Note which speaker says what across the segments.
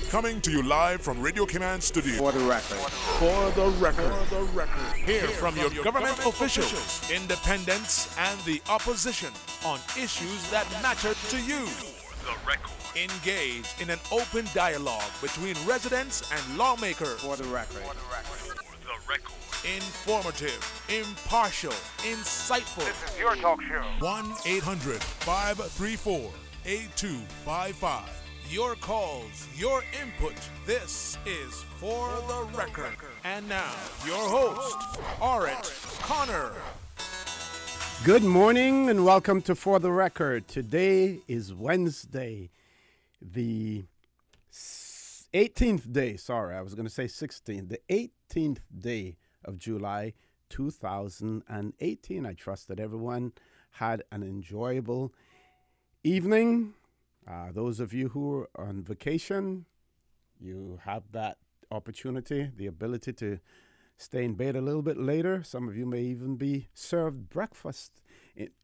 Speaker 1: Coming to you live from Radio Cayman Studio.
Speaker 2: For the record.
Speaker 1: For the record. For the record. Hear from your government officials, independents, and the opposition on issues that matter to you. For the record. Engage in an open dialogue between residents and lawmakers.
Speaker 2: For the record.
Speaker 1: For the record. For the record. Informative, impartial, insightful.
Speaker 3: This is your talk show.
Speaker 1: 1-800-534-8255. Your calls, your input. This is For the Record. And now, your host, Orit Connor.
Speaker 4: Good morning and welcome to For the Record. Today is Wednesday, the 18th day. Sorry, I was going to say 16th. The 18th day of July 2018. I trust that everyone had an enjoyable evening. Those of you who are on vacation, you have that opportunity, the ability to stay in bed a little bit later. Some of you may even be served breakfast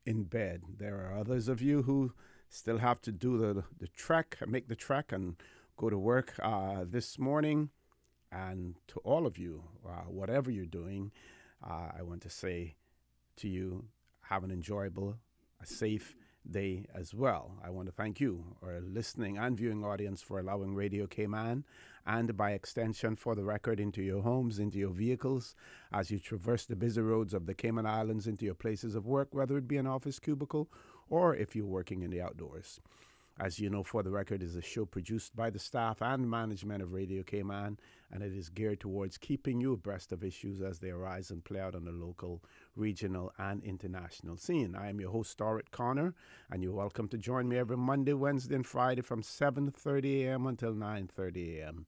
Speaker 4: in bed. There are others of you who still have to do the trek, make the trek and go to work this morning. And to all of you, whatever you're doing, I want to say to you, have an enjoyable, a safe day as well. I want to thank you, our listening and viewing audience, for allowing Radio Cayman and by extension For the Record into your homes, into your vehicles, as you traverse the busy roads of the Cayman Islands into your places of work, whether it be an office cubicle or if you're working in the outdoors. As you know, For the Record is a show produced by the staff and management of Radio Cayman, and it is geared towards keeping you abreast of issues as they arise and play out on the local, regional, and international scene. I am your host, Orit Connor, and you're welcome to join me every Monday, Wednesday, and Friday from 7:30 a.m. until 9:30 a.m.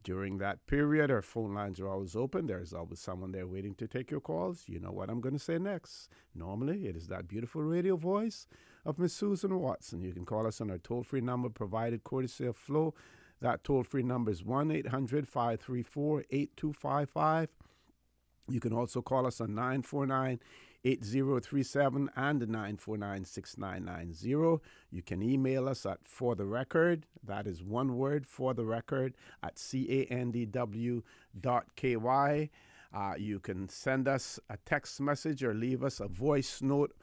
Speaker 4: During that period, our phone lines are always open. There's always someone there waiting to take your calls. You know what I'm going to say next. Normally, it is that beautiful radio voice of Miss Susan Watson. You can call us on our toll-free number provided courtesy of Flo. That toll-free number is 1-800-534-8255. You can also call us on 949-8037 and 949-6990. You can email us at fortherecord, that is one word, fortherecord, at candw.ky. You can send us a text message or leave us a voice note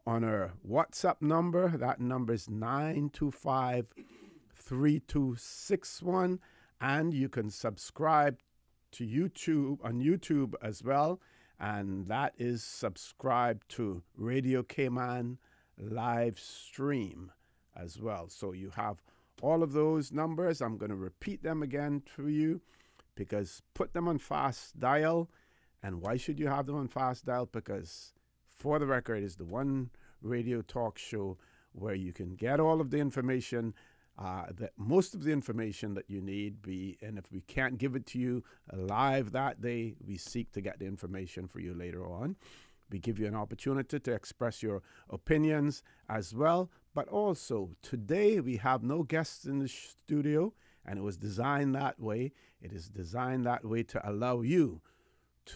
Speaker 4: on our WhatsApp number. That number is 925-3261. And you can subscribe to YouTube, on YouTube as well. And that is subscribe to Radio Cayman live stream as well. So you have all of those numbers. I'm going to repeat them again to you because put them on fast dial. And why should you have them on fast dial? Because For the Record is the one radio talk show where you can get all of the information, that most of the information that you need. And if we can't give it to you live that day, we seek to get the information for you later on. We give you an opportunity to express your opinions as well. But also, today we have no guests in the studio, and it was designed that way. It is designed that way to allow you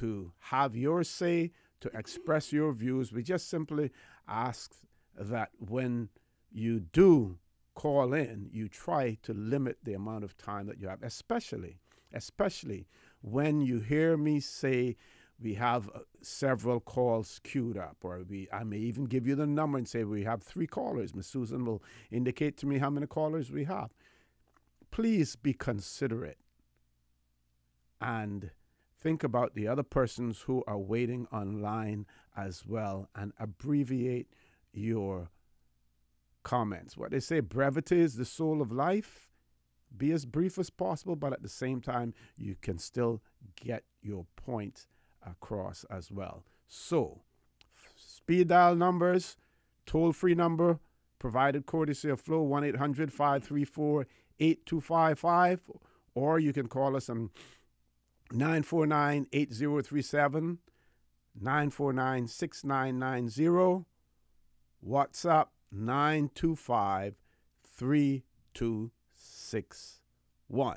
Speaker 4: to have your say, to express your views. We just simply ask that when you do call in, you try to limit the amount of time that you have, especially when you hear me say we have several calls queued up, or I may even give you the number and say we have 3 callers. Ms. Susan will indicate to me how many callers we have. Please be considerate and think about the other persons who are waiting online as well, and abbreviate your comments. What they say, brevity is the soul of life. Be as brief as possible, but at the same time, you can still get your point across as well. So, speed dial numbers, toll-free number provided courtesy of Flo, 1-800-534-8255, or you can call us on 949-8037, 949-6990, WhatsApp 925-3261.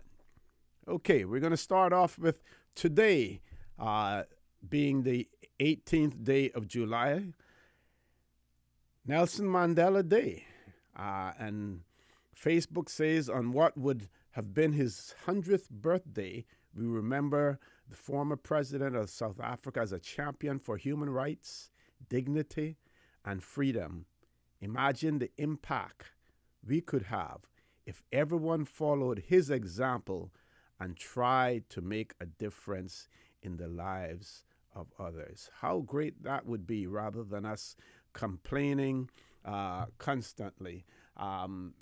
Speaker 4: Okay, we're going to start off with today being the 18th day of July, Nelson Mandela Day. And Facebook says, on what would have been his 100th birthday, we remember the former president of South Africa as a champion for human rights, dignity, and freedom. Imagine the impact we could have if everyone followed his example and tried to make a difference in the lives of others. How great that would be, rather than us complaining constantly. And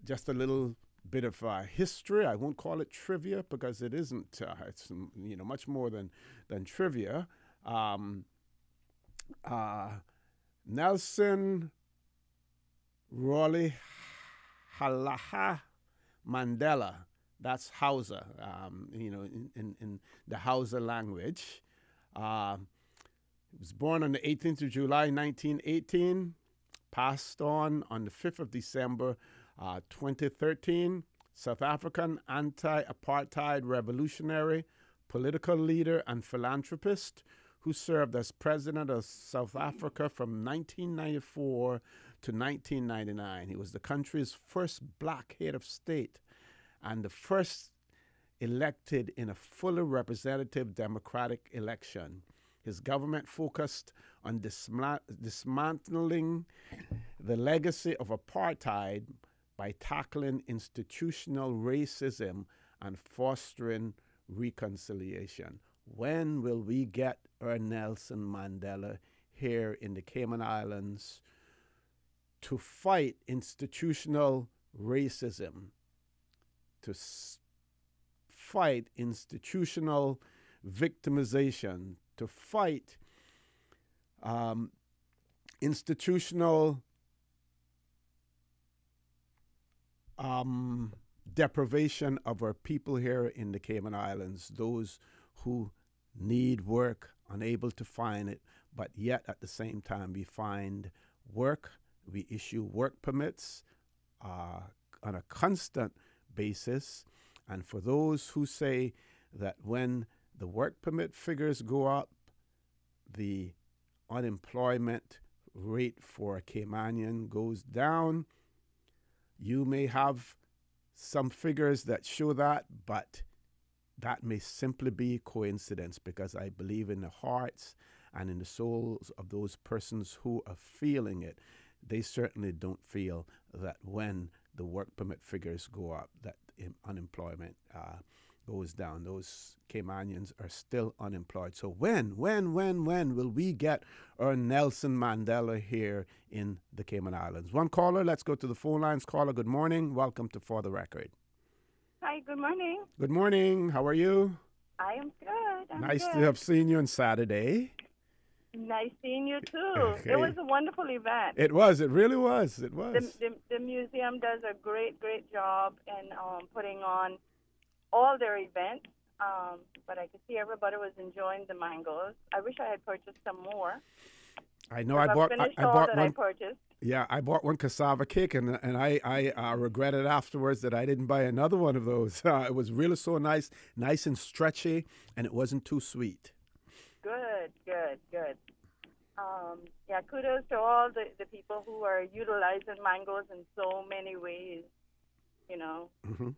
Speaker 4: just a little bit of history. I won't call it trivia because it isn't. It's much more than trivia. Nelson Raleigh Halaha Mandela. That's Hausa, in the Hausa language. He was born on the 18th of July, 1918, passed on the 5th of December, 2013. South African anti-apartheid revolutionary, political leader, and philanthropist who served as president of South Africa from 1994 to 1999. He was the country's first black head of state and the first elected in a fully representative democratic election. His government focused on dismantling the legacy of apartheid by tackling institutional racism and fostering reconciliation. When will we get our Nelson Mandela here in the Cayman Islands to fight institutional racism, to fight institutional victimization, to fight institutional deprivation of our people here in the Cayman Islands, those who need work, unable to find it, but yet at the same time we find work, we issue work permits on a constant basis. And for those who say that when the work permit figures go up, the unemployment rate for a Caymanian goes down, you may have some figures that show that, but that may simply be coincidence, because I believe in the hearts and in the souls of those persons who are feeling it. They certainly don't feel that when the work permit figures go up, that unemployment goes down. Those Caymanians are still unemployed. So when will we get our Nelson Mandela here in the Cayman Islands? One caller, let's go to the phone lines. Caller, good morning. Welcome to For the Record.
Speaker 2: Hi, good morning.
Speaker 4: Good morning. How are you?
Speaker 2: I am good.
Speaker 4: Nice to have seen you on Saturday.
Speaker 2: Nice seeing you too.
Speaker 4: Okay.
Speaker 2: It was a wonderful event.
Speaker 4: It was. It really was. It was.
Speaker 2: The museum does a great job in putting on all their events. But I could see everybody was enjoying the mangoes. I wish I had purchased some more.
Speaker 4: I know. I bought one.
Speaker 2: I purchased.
Speaker 4: Yeah, I bought one cassava cake, and I regretted afterwards that I didn't buy another one of those. It was really so nice and stretchy, and it wasn't too sweet.
Speaker 2: Good. Yeah, kudos to all the people who are utilizing mangoes in so many ways,
Speaker 4: Mm-hmm.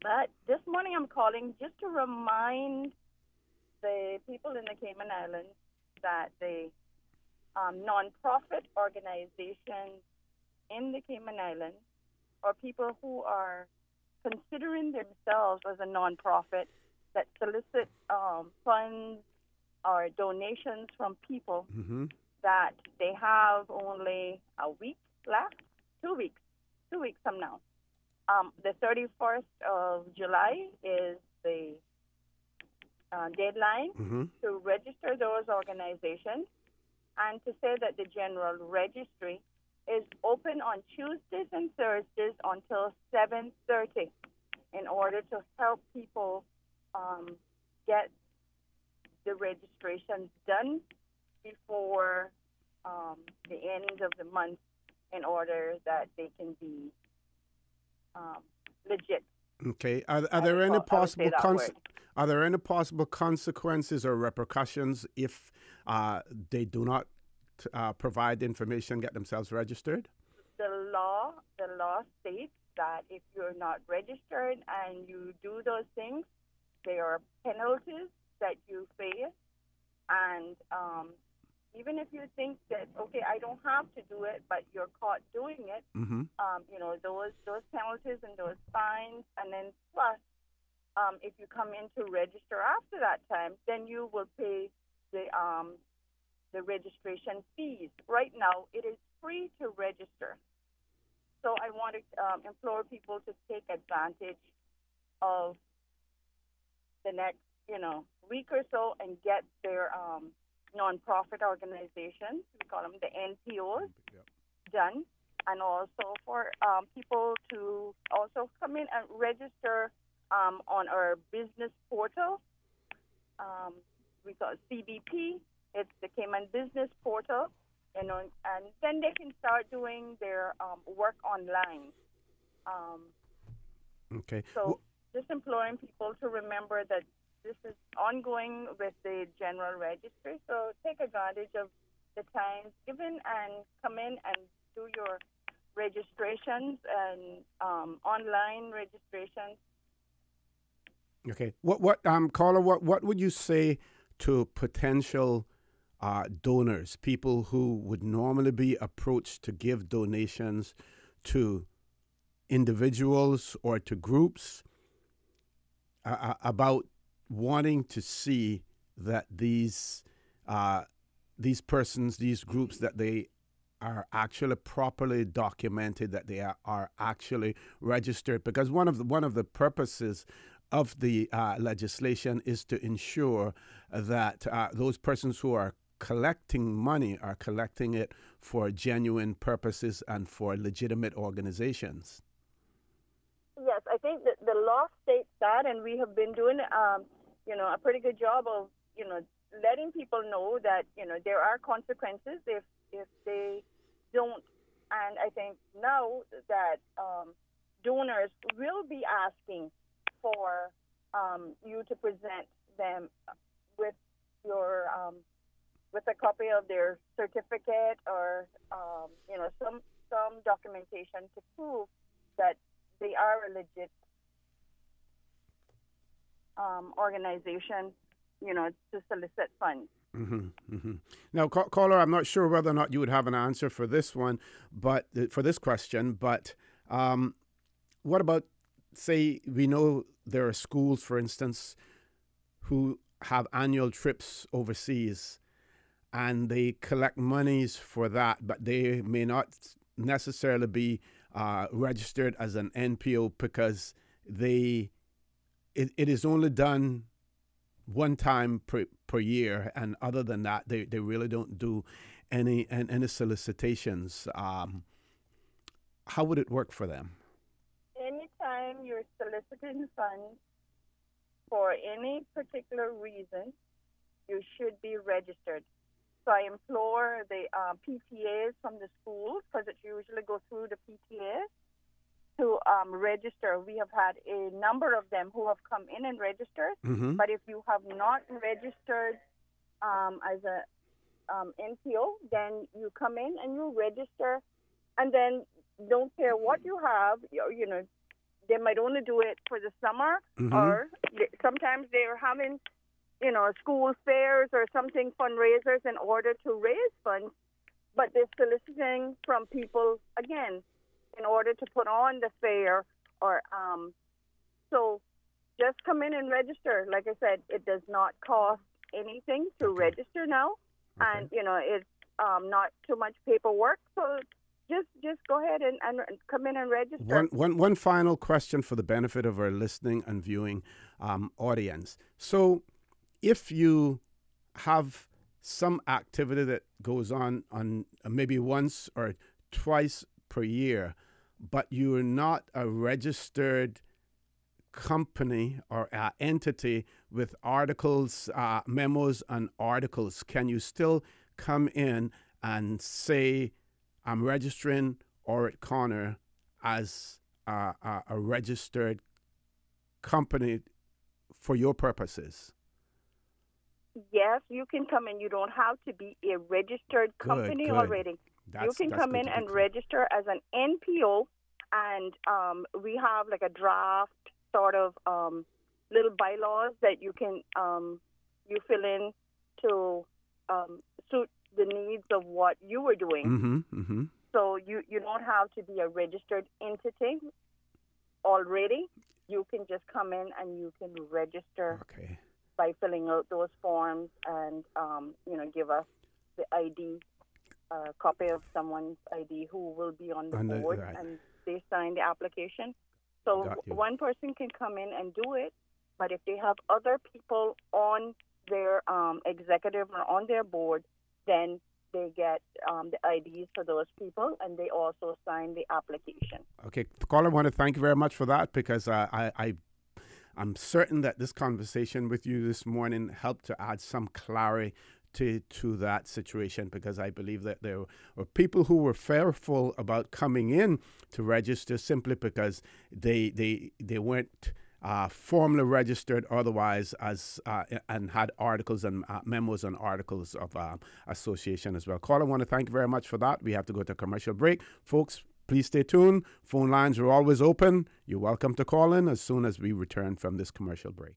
Speaker 2: But this morning I'm calling just to remind the people in the Cayman Islands that the non-profit organizations in the Cayman Islands, or people who are considering themselves as a non-profit that solicit funds or donations from people,
Speaker 4: Mm-hmm.
Speaker 2: that they have only a week left, 2 weeks from now. The 31st of July is the deadline
Speaker 4: Mm-hmm.
Speaker 2: to register those organizations, and to say that the general registry is open on Tuesdays and Thursdays until 7:30 in order to help people get the registration done before the end of the month, in order that they can be legit.
Speaker 4: Okay. Are there any possible consequences or repercussions if they do not provide the information, get themselves registered?
Speaker 2: the law states that if you're not registered and you do those things, there are penalties that you face. And even if you think that, okay, I don't have to do it, but you're caught doing it,
Speaker 4: Mm-hmm.
Speaker 2: those penalties and those fines, and then plus, if you come in to register after that time, then you will pay the registration fees. Right now, it is free to register. So I want to implore people to take advantage of the next, week or so and get their nonprofit organizations, we call them the NPOs,
Speaker 4: Yep.
Speaker 2: done, and also for people to also come in and register on our business portal. We call it CBP. It's the Cayman Business Portal, and then they can start doing their work online.
Speaker 4: Okay.
Speaker 2: So just imploring people to remember that this is ongoing with the general registry. So take advantage of the times given and come in and do your registrations and online registrations.
Speaker 4: Okay. Caller, what would you say to potential donors, people who would normally be approached to give donations to individuals or to groups, about wanting to see that these persons, these groups, that they are actually properly documented, that they are actually registered? Because one of the purposes of the legislation is to ensure that those persons who are collecting money are collecting it for genuine purposes and for legitimate organizations.
Speaker 2: Yes, I think that the law states that, and we have been doing, a pretty good job of, letting people know that, there are consequences if they don't. And I think now that donors will be asking for you to present them with your with a copy of their certificate or some documentation to prove that they are a legit organization, to solicit funds.
Speaker 4: Mm-hmm, mm-hmm. Now, caller, I'm not sure whether or not you would have an answer for this one, but for this question. But what about, say, we know there are schools, for instance, who have annual trips overseas, and they collect monies for that, but they may not necessarily be registered as an NPO because it is only done one time per year, and other than that, they really don't do any solicitations. How would it work for them?
Speaker 2: Anytime you're soliciting funds for any particular reason, you should be registered. So I implore the PTAs from the schools, because it usually goes through the PTAs, to register. We have had a number of them who have come in and registered.
Speaker 4: Mm-hmm.
Speaker 2: But if you have not registered as a NPO, then you come in and you register, and then don't care what you have. They might only do it for the summer,
Speaker 4: Mm-hmm.
Speaker 2: or sometimes they're having school fairs or something, fundraisers in order to raise funds, but they're soliciting from people, again, in order to put on the fair, or so just come in and register. Like I said, it does not cost anything to register now, and it's not too much paperwork. So just go ahead and come in and register.
Speaker 4: One final question for the benefit of our listening and viewing audience. So, if you have some activity that goes on maybe once or twice per year, but you're not a registered company or entity with articles, memos and articles, can you still come in and say, I'm registering Orrit Connor as a registered company for your purposes?
Speaker 2: Yes, you can come in. You don't have to be a registered company
Speaker 4: Good.
Speaker 2: already. You can
Speaker 4: That's
Speaker 2: come
Speaker 4: good
Speaker 2: in
Speaker 4: to be
Speaker 2: and
Speaker 4: clear.
Speaker 2: register as an NPO, and we have like a draft sort of little bylaws that you can you fill in to suit the needs of what you were doing.
Speaker 4: Mm-hmm. Mm-hmm.
Speaker 2: So you don't have to be a registered entity already. You can just come in and you can register
Speaker 4: Okay.
Speaker 2: by filling out those forms and give us the ID, copy of someone's ID who will be on the board,
Speaker 4: Right.
Speaker 2: and they sign the application. So
Speaker 4: Got you.
Speaker 2: one person can come in and do it, but if they have other people on their executive or on their board, then they get the IDs for those people, and they also sign the application.
Speaker 4: Okay, caller, I want to thank you very much for that, because I'm certain that this conversation with you this morning helped to add some clarity to that situation, because I believe that there were people who were fearful about coming in to register simply because they weren't formally registered otherwise as and had articles and memos and articles of association as well. Caller, I want to thank you very much for that. We have to go to a commercial break. Folks, please stay tuned. Phone lines are always open. You're welcome to call in as soon as we return from this commercial break.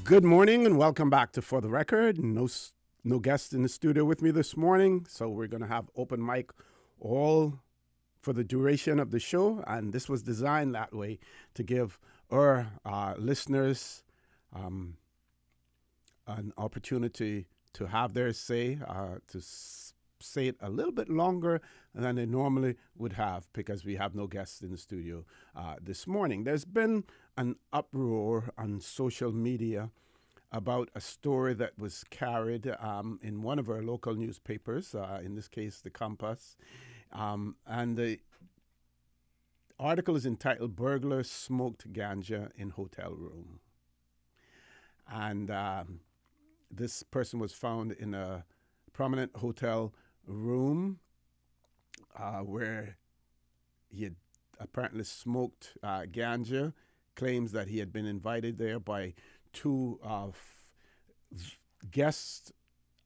Speaker 4: Good morning and welcome back to For the Record. No guests in the studio with me this morning, so we're going to have open mic all for the duration of the show, and this was designed that way to give our listeners an opportunity to have their say, to say it a little bit longer than they normally would have, because we have no guests in the studio this morning. There's been an uproar on social media about a story that was carried in one of our local newspapers, in this case, The Compass. And the article is entitled, "Burglar Smoked Ganja in Hotel Room." And this person was found in a prominent hotel room where he had apparently smoked ganja, claims that he had been invited there by two guests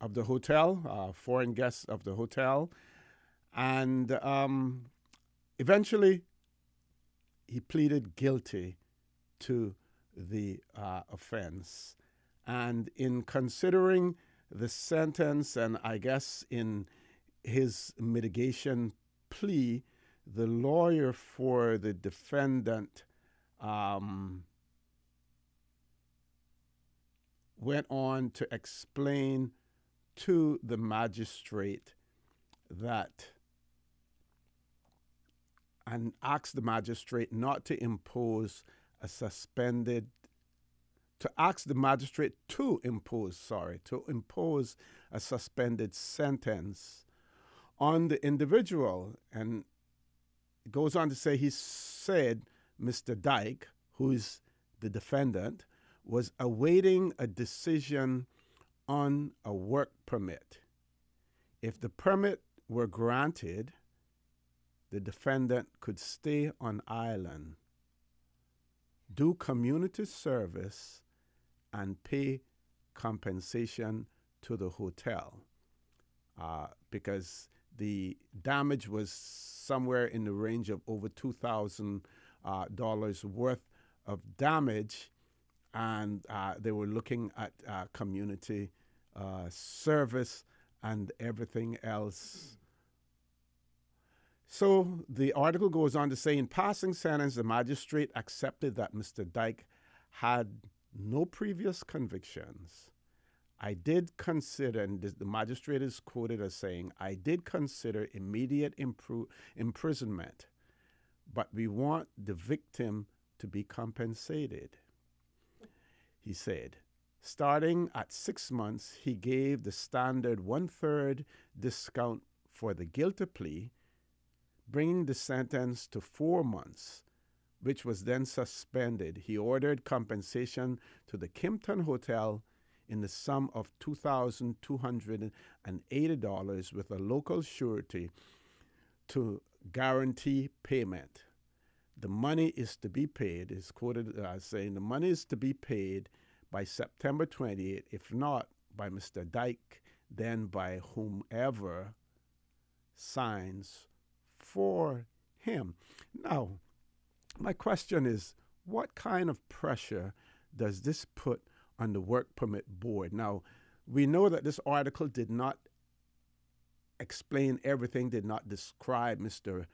Speaker 4: of the hotel, foreign guests of the hotel. And eventually, he pleaded guilty to the offense. And in considering the sentence, and I guess in his mitigation plea, the lawyer for the defendant went on to explain to the magistrate that, and asked the magistrate not to impose a suspended, to ask the magistrate to impose a suspended sentence on the individual. And it goes on to say, he said Mr. Dyke, who's the defendant, was awaiting a decision on a work permit. If the permit were granted, the defendant could stay on island, do community service, and pay compensation to the hotel, because the damage was somewhere in the range of over $2,000 worth of damage, and they were looking at community service and everything else. So the article goes on to say, in passing sentence, the magistrate accepted that Mr. Dyke had no previous convictions. I did consider, and the magistrate is quoted as saying, I did consider immediate imprisonment, but we want the victim to be compensated. He said, starting at 6 months, he gave the standard 1/3 discount for the guilty plea, bringing the sentence to 4 months, which was then suspended. He ordered compensation to the Kimpton Hotel in the sum of $2,280 with a local surety to guarantee payment. The money is to be paid, is quoted as saying, the money is to be paid by September 28th, if not by Mr. Dyke, then by whomever signs for him. Now, my question is, what kind of pressure does this put on the work permit board? Now, we know that this article did not explain everything, did not describe Mr.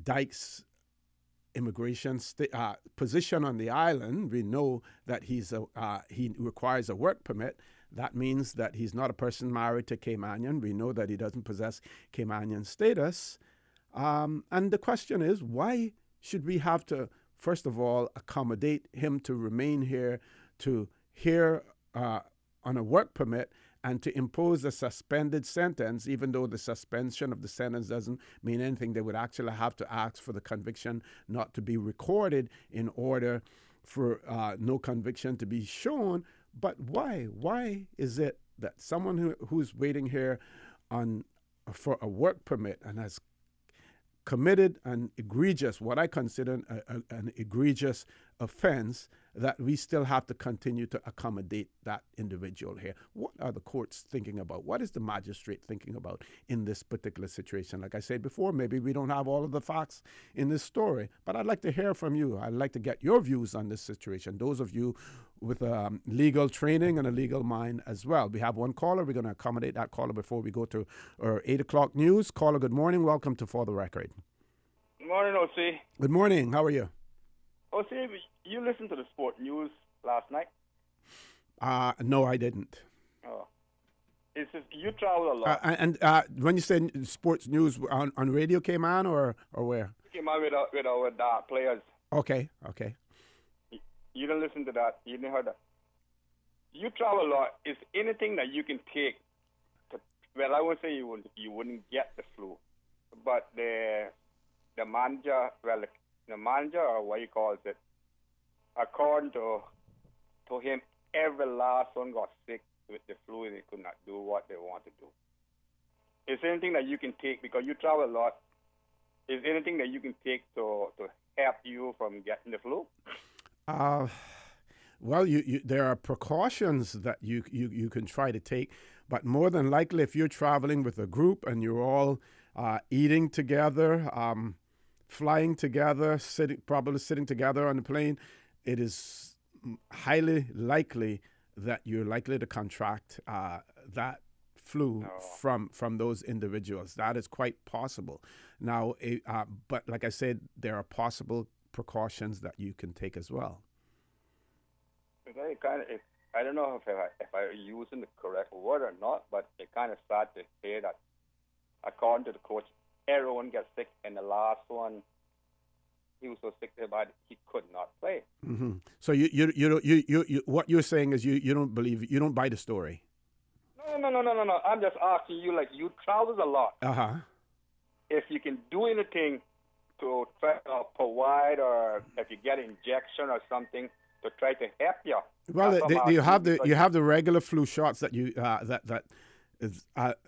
Speaker 4: Dyke's immigration position on the island. We know that he requires a work permit. That means that he's not a person married to Caymanian. We know that he doesn't possess Caymanian status. And the question is, why should we have to, first of all, accommodate him to remain here, to hear on a work permit, and to impose a suspended sentence, even though the suspension of the sentence doesn't mean anything? They would actually have to ask for the conviction not to be recorded in order for no conviction to be shown. But why? Why is it that someone who's waiting here for a work permit and has committed an egregious, what I consider an egregious offense, that we still have to continue to accommodate that individual here? What are the courts thinking about? What is the magistrate thinking about in this particular situation? Like I said before, maybe we don't have all of the facts in this story, but I'd like to hear from you. I'd like to get your views on this situation, those of you with legal training and a legal mind as well. We have one caller. We're going to accommodate that caller before we go to our 8 o'clock news. Caller, good morning. Welcome to For the Record.
Speaker 3: Good morning, O.C.
Speaker 4: Good morning. How are you?
Speaker 3: O.C., you listened to the sport news last night?
Speaker 4: No, I didn't.
Speaker 3: Oh. It's just, you travel a lot.
Speaker 4: And when you say sports news, on radio Cayman or where?
Speaker 3: Came out with our players.
Speaker 4: Okay.
Speaker 3: You didn't listen to that. You didn't hear that. You travel a lot. Is anything that you can take well, I would say you wouldn't get the flu, but the manager, or what you call it, according to him, every last one got sick with the flu and they could not do what they want to do. Is there anything that you can take, because you travel a lot, is there anything that you can take to help you from getting the flu?
Speaker 4: Well, there are precautions that you can try to take, but more than likely, if you're traveling with a group and you're all eating together, flying together, probably sitting together on the plane, it is highly likely that you're likely to contract that flu from those individuals. That is quite possible. Now, but like I said, there are possible precautions that you can take as well.
Speaker 3: I don't know if I'm using the correct word or not, but it kind of sad to say that, according to the coach, everyone gets sick, and the last one, he was so sick that he could not play.
Speaker 4: Mm-hmm. So you what you're saying is you don't believe, you don't buy the story.
Speaker 3: No. I'm just asking you, like, you travel a lot. If you can do anything to try to provide, or if you get an injection or something to try to help you. Well,
Speaker 4: you have the regular flu shots that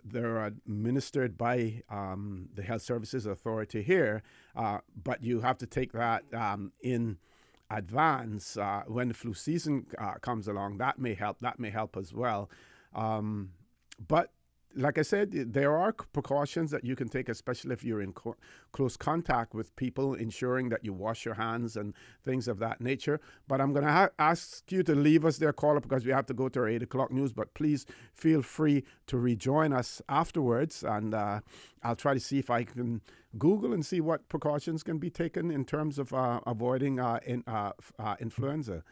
Speaker 4: they're administered by the Health Services Authority here, but you have to take that in advance when the flu season comes along. That may help as well. But like I said, there are precautions that you can take, especially if you're in close contact with people, ensuring that you wash your hands and things of that nature. But I'm going to ask you to leave us there, caller, because we have to go to our 8 o'clock news. But please feel free to rejoin us afterwards, and I'll try to see if I can Google and see what precautions can be taken in terms of avoiding influenza.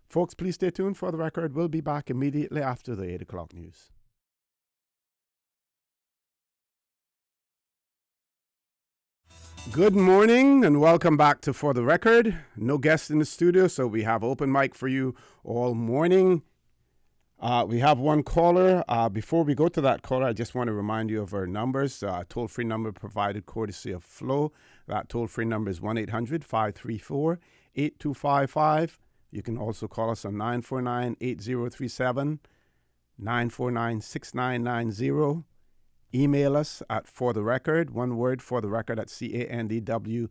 Speaker 4: Folks, please stay tuned for the record. We'll be back immediately after the 8 o'clock news. Good morning and welcome back to For the Record. No guests in the studio, so we have open mic for you all morning. We have one caller. Before we go to that caller, I just want to remind you of our numbers. Toll-free number provided courtesy of Flo. That toll-free number is 1-800-534-8255. You can also call us on 949-8037, 949-6990. Email us at fortherecord, one word, fortherecord at candw.ky.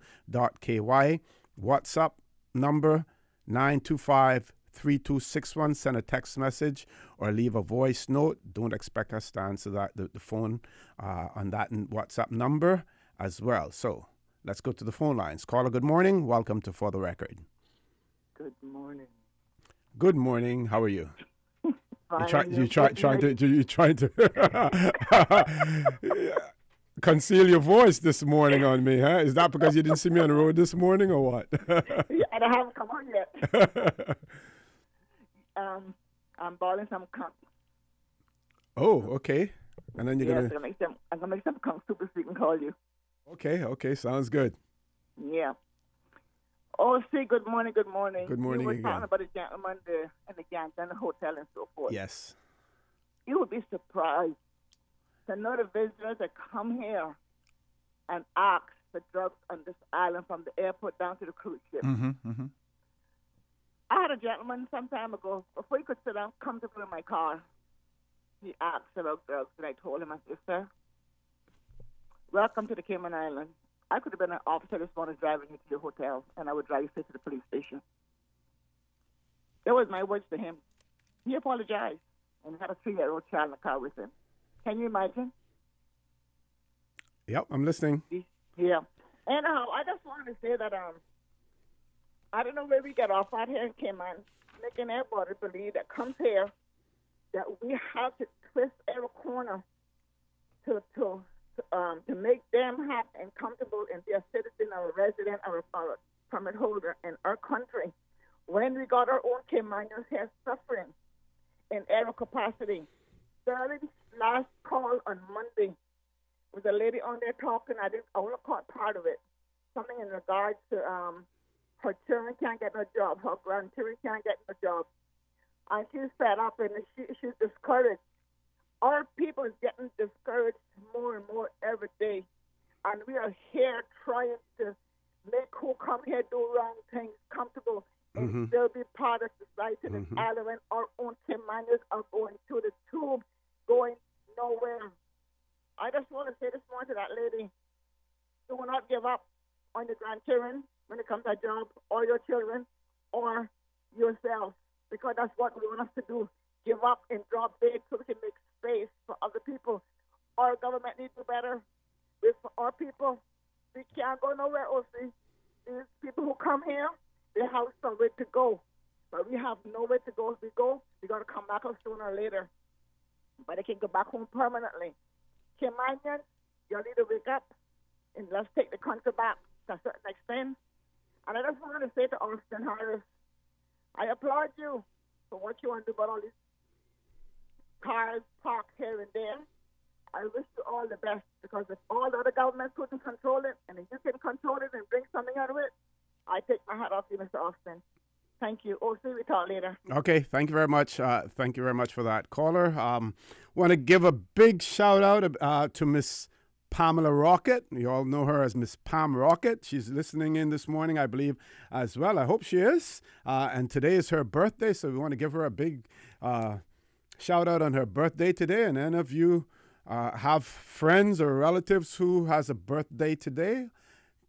Speaker 4: WhatsApp number 925 3261. Send a text message or leave a voice note. Don't expect us to answer the phone on that WhatsApp number as well. So let's go to the phone lines. Caller, good morning. Welcome to For the Record.
Speaker 5: Good morning.
Speaker 4: Good morning. How are you?
Speaker 5: Fine,
Speaker 4: You trying to conceal your voice this morning on me, huh? Is that because you didn't see me on the road this morning or what?
Speaker 5: Yeah, I haven't come on yet. I'm boiling some conch.
Speaker 4: Oh, okay. And then you're
Speaker 5: I'm gonna make some conch soup so we can call you.
Speaker 4: Okay, sounds good.
Speaker 5: Yeah. Oh, see, good morning.
Speaker 4: Good morning
Speaker 5: You were
Speaker 4: again.
Speaker 5: talking about the gentleman there and the gang and the hotel and so forth.
Speaker 4: Yes.
Speaker 5: You would be surprised to know the visitors that come here and ask for drugs on this island from the airport down to the cruise ship.
Speaker 4: Mm-hmm.
Speaker 5: I had a gentleman some time ago, before he could sit down comfortably in my car, he asked about drugs, and I told him, I said, sir, welcome to the Cayman Island. I could have been an officer this morning driving you to your hotel, and I would drive you straight to the police station. That was my words to him. He apologized and had a 3-year-old child in the car with him. Can you imagine?
Speaker 4: Yep, I'm listening.
Speaker 5: Yeah. Anyhow, I just wanted to say that I don't know where we get off out here in Cayman, making everybody believe that comes here that we have to twist every corner to make them happy and comfortable and be a citizen or a resident or a permit holder in our country. When we got our own Caymanians here suffering in every capacity. Sterling's last call on Monday was a lady on there talking. I only caught part of it. Something in regards to her children can't get no job, her grandchildren can't get no job. And she's fed up and she's discouraged. Our people is getting discouraged more and more every day. And we are here trying to make who come here do wrong things comfortable and still be part of society. This island when our own Caymanians are going to the tube, going nowhere. I just want to say this morning to that lady, do not give up on your grandchildren when it comes to a job, or your children, or yourself, because that's what we want us to do. Give up and drop dead so we can make space for other people. Our government needs to do better with our people. We can't go nowhere, OC. These people who come here, they have somewhere to go. But we have nowhere to go. If we go, we got to come back sooner or later. But they can go back home permanently. Caymanians, you need to wake up and let's take the country back to a certain extent. And I just wanted to say to Austin Harris, I applaud you for what you want to do about all these cars parked here and there. I wish you all the best, because if all the other governments couldn't control it, and if you can control it and bring something out of it, I take my hat off to you, Mr. Austin. Thank you. Oh, see, we talk later.
Speaker 4: Okay, thank you very much. Thank you very much for that, caller. Want to give a big shout out to Miss Pamela Rocket. You all know her as Miss Pam Rocket. She's listening in this morning, I believe, as well. I hope she is. And today is her birthday, so we want to give her a big shout out on her birthday today. And any of you have friends or relatives who has a birthday today,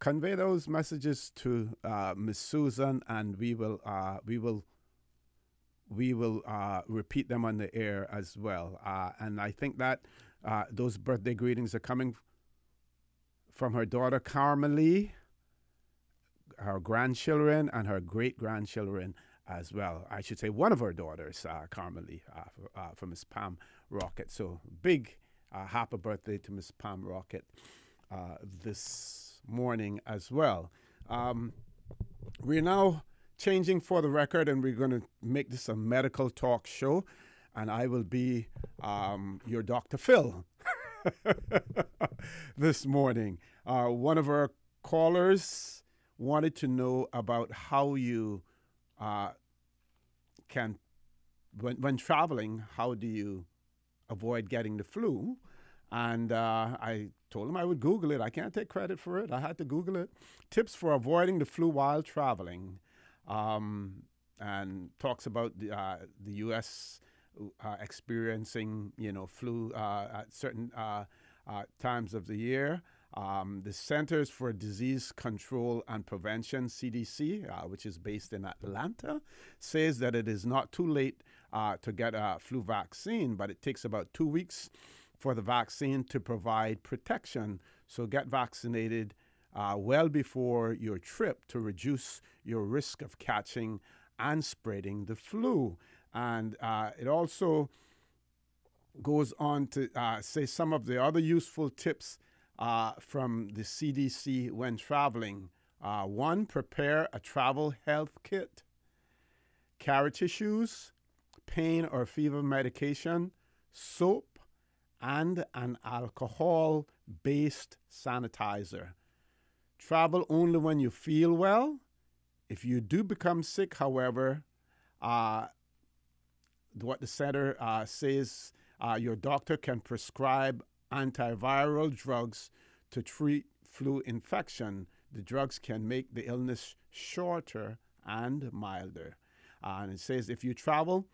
Speaker 4: convey those messages to Miss Susan, and we will repeat them on the air as well. And I think that those birthday greetings are coming from her daughter Carmelie, her grandchildren, and her great-grandchildren as well. I should say one of her daughters, Carmelie, from Miss Pam Rocket. So big happy birthday to Miss Pam Rocket this morning as well. We're now changing For the Record, and we're going to make this a medical talk show, and I will be your Dr. Phil this morning. One of our callers wanted to know about how you can, when traveling, how do you avoid getting the flu? And I told him I would Google it. I can't take credit for it. I had to Google it. Tips for avoiding the flu while traveling. And talks about the U.S. Experiencing, flu at certain times of the year. The Centers for Disease Control and Prevention, CDC, which is based in Atlanta, says that it is not too late to get a flu vaccine, but it takes about 2 weeks for the vaccine to provide protection. So get vaccinated well before your trip to reduce your risk of catching and spreading the flu. And it also goes on to say some of the other useful tips from the CDC when traveling. 1, prepare a travel health kit, carry tissues, pain or fever medication, soap, and an alcohol-based sanitizer. Travel only when you feel well. If you do become sick, however, what the center says, your doctor can prescribe antiviral drugs to treat flu infection. The drugs can make the illness shorter and milder. And it says if you travel,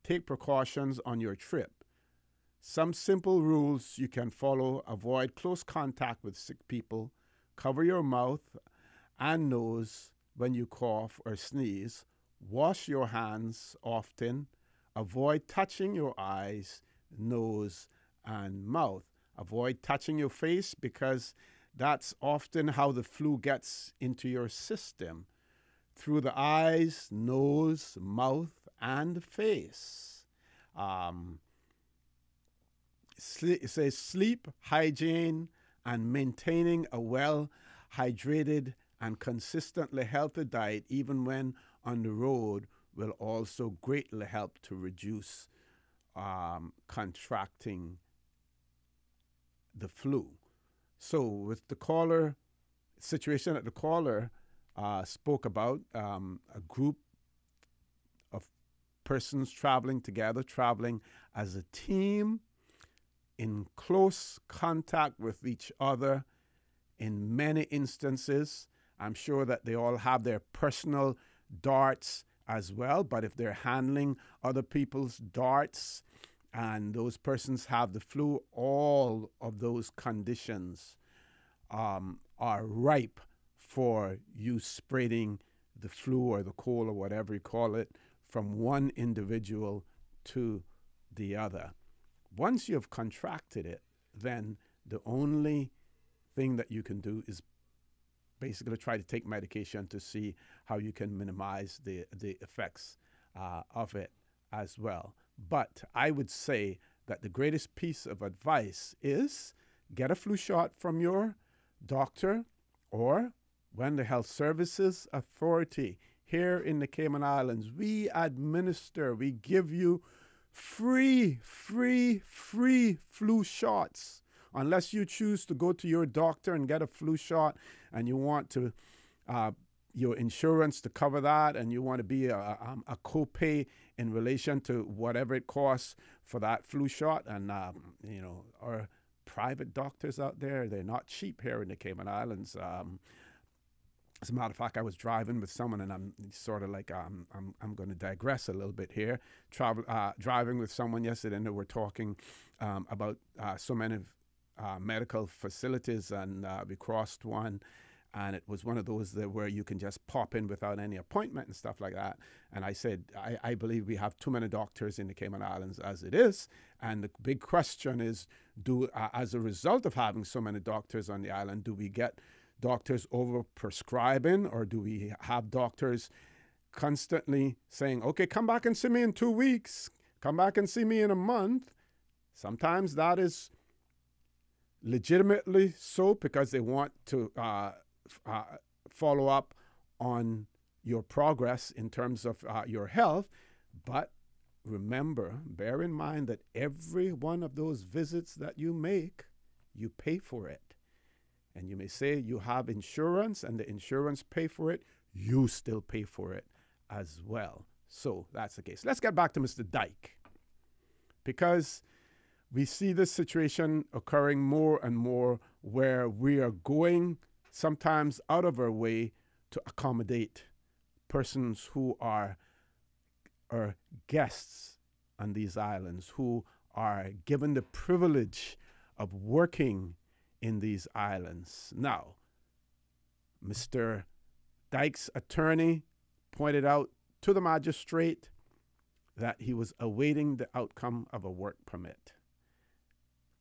Speaker 4: take precautions on your trip. Some simple rules you can follow: avoid close contact with sick people, cover your mouth and nose when you cough or sneeze, wash your hands often, avoid touching your eyes, nose, and mouth. Avoid touching your face because that's often how the flu gets into your system, through the eyes, nose, mouth, and face. It says sleep, hygiene, and maintaining a well-hydrated and consistently healthy diet, even when on the road, will also greatly help to reduce contracting the flu. So with the caller situation that the caller spoke about, a group of persons traveling together, traveling as a team, in close contact with each other in many instances. I'm sure that they all have their personal darts as well, but if they're handling other people's darts and those persons have the flu, all of those conditions are ripe for you spreading the flu or the cold or whatever you call it from one individual to the other. Once you've contracted it, then the only thing that you can do is basically try to take medication to see how you can minimize the effects of it as well. But I would say that the greatest piece of advice is get a flu shot from your doctor, or when the Health Services Authority here in the Cayman Islands, we give you free flu shots. Unless you choose to go to your doctor and get a flu shot and you want to your insurance to cover that, and you want to be a copay in relation to whatever it costs for that flu shot. And our private doctors out there, they're not cheap here in the Cayman Islands. As a matter of fact, I was driving with someone, and I'm sort of like, I'm going to digress a little bit here. Driving with someone yesterday, and they were talking about so many medical facilities, and we crossed one, and it was one of those where you can just pop in without any appointment and stuff like that. And I said, I believe we have too many doctors in the Cayman Islands as it is. And the big question is, as a result of having so many doctors on the island, do we get doctors over prescribing, or do we have doctors constantly saying, okay, come back and see me in 2 weeks, come back and see me in a month? Sometimes that is legitimately so, because they want to follow up on your progress in terms of your health. But remember, bear in mind that every one of those visits that you make, you pay for it. And you may say you have insurance and the insurance pay for it, you still pay for it as well. So that's the case. Let's get back to Mr. Dyke, because we see this situation occurring more and more, where we are going sometimes out of our way to accommodate persons who are guests on these islands, who are given the privilege of working in these islands. Now, Mr. Dyke's attorney pointed out to the magistrate that he was awaiting the outcome of a work permit.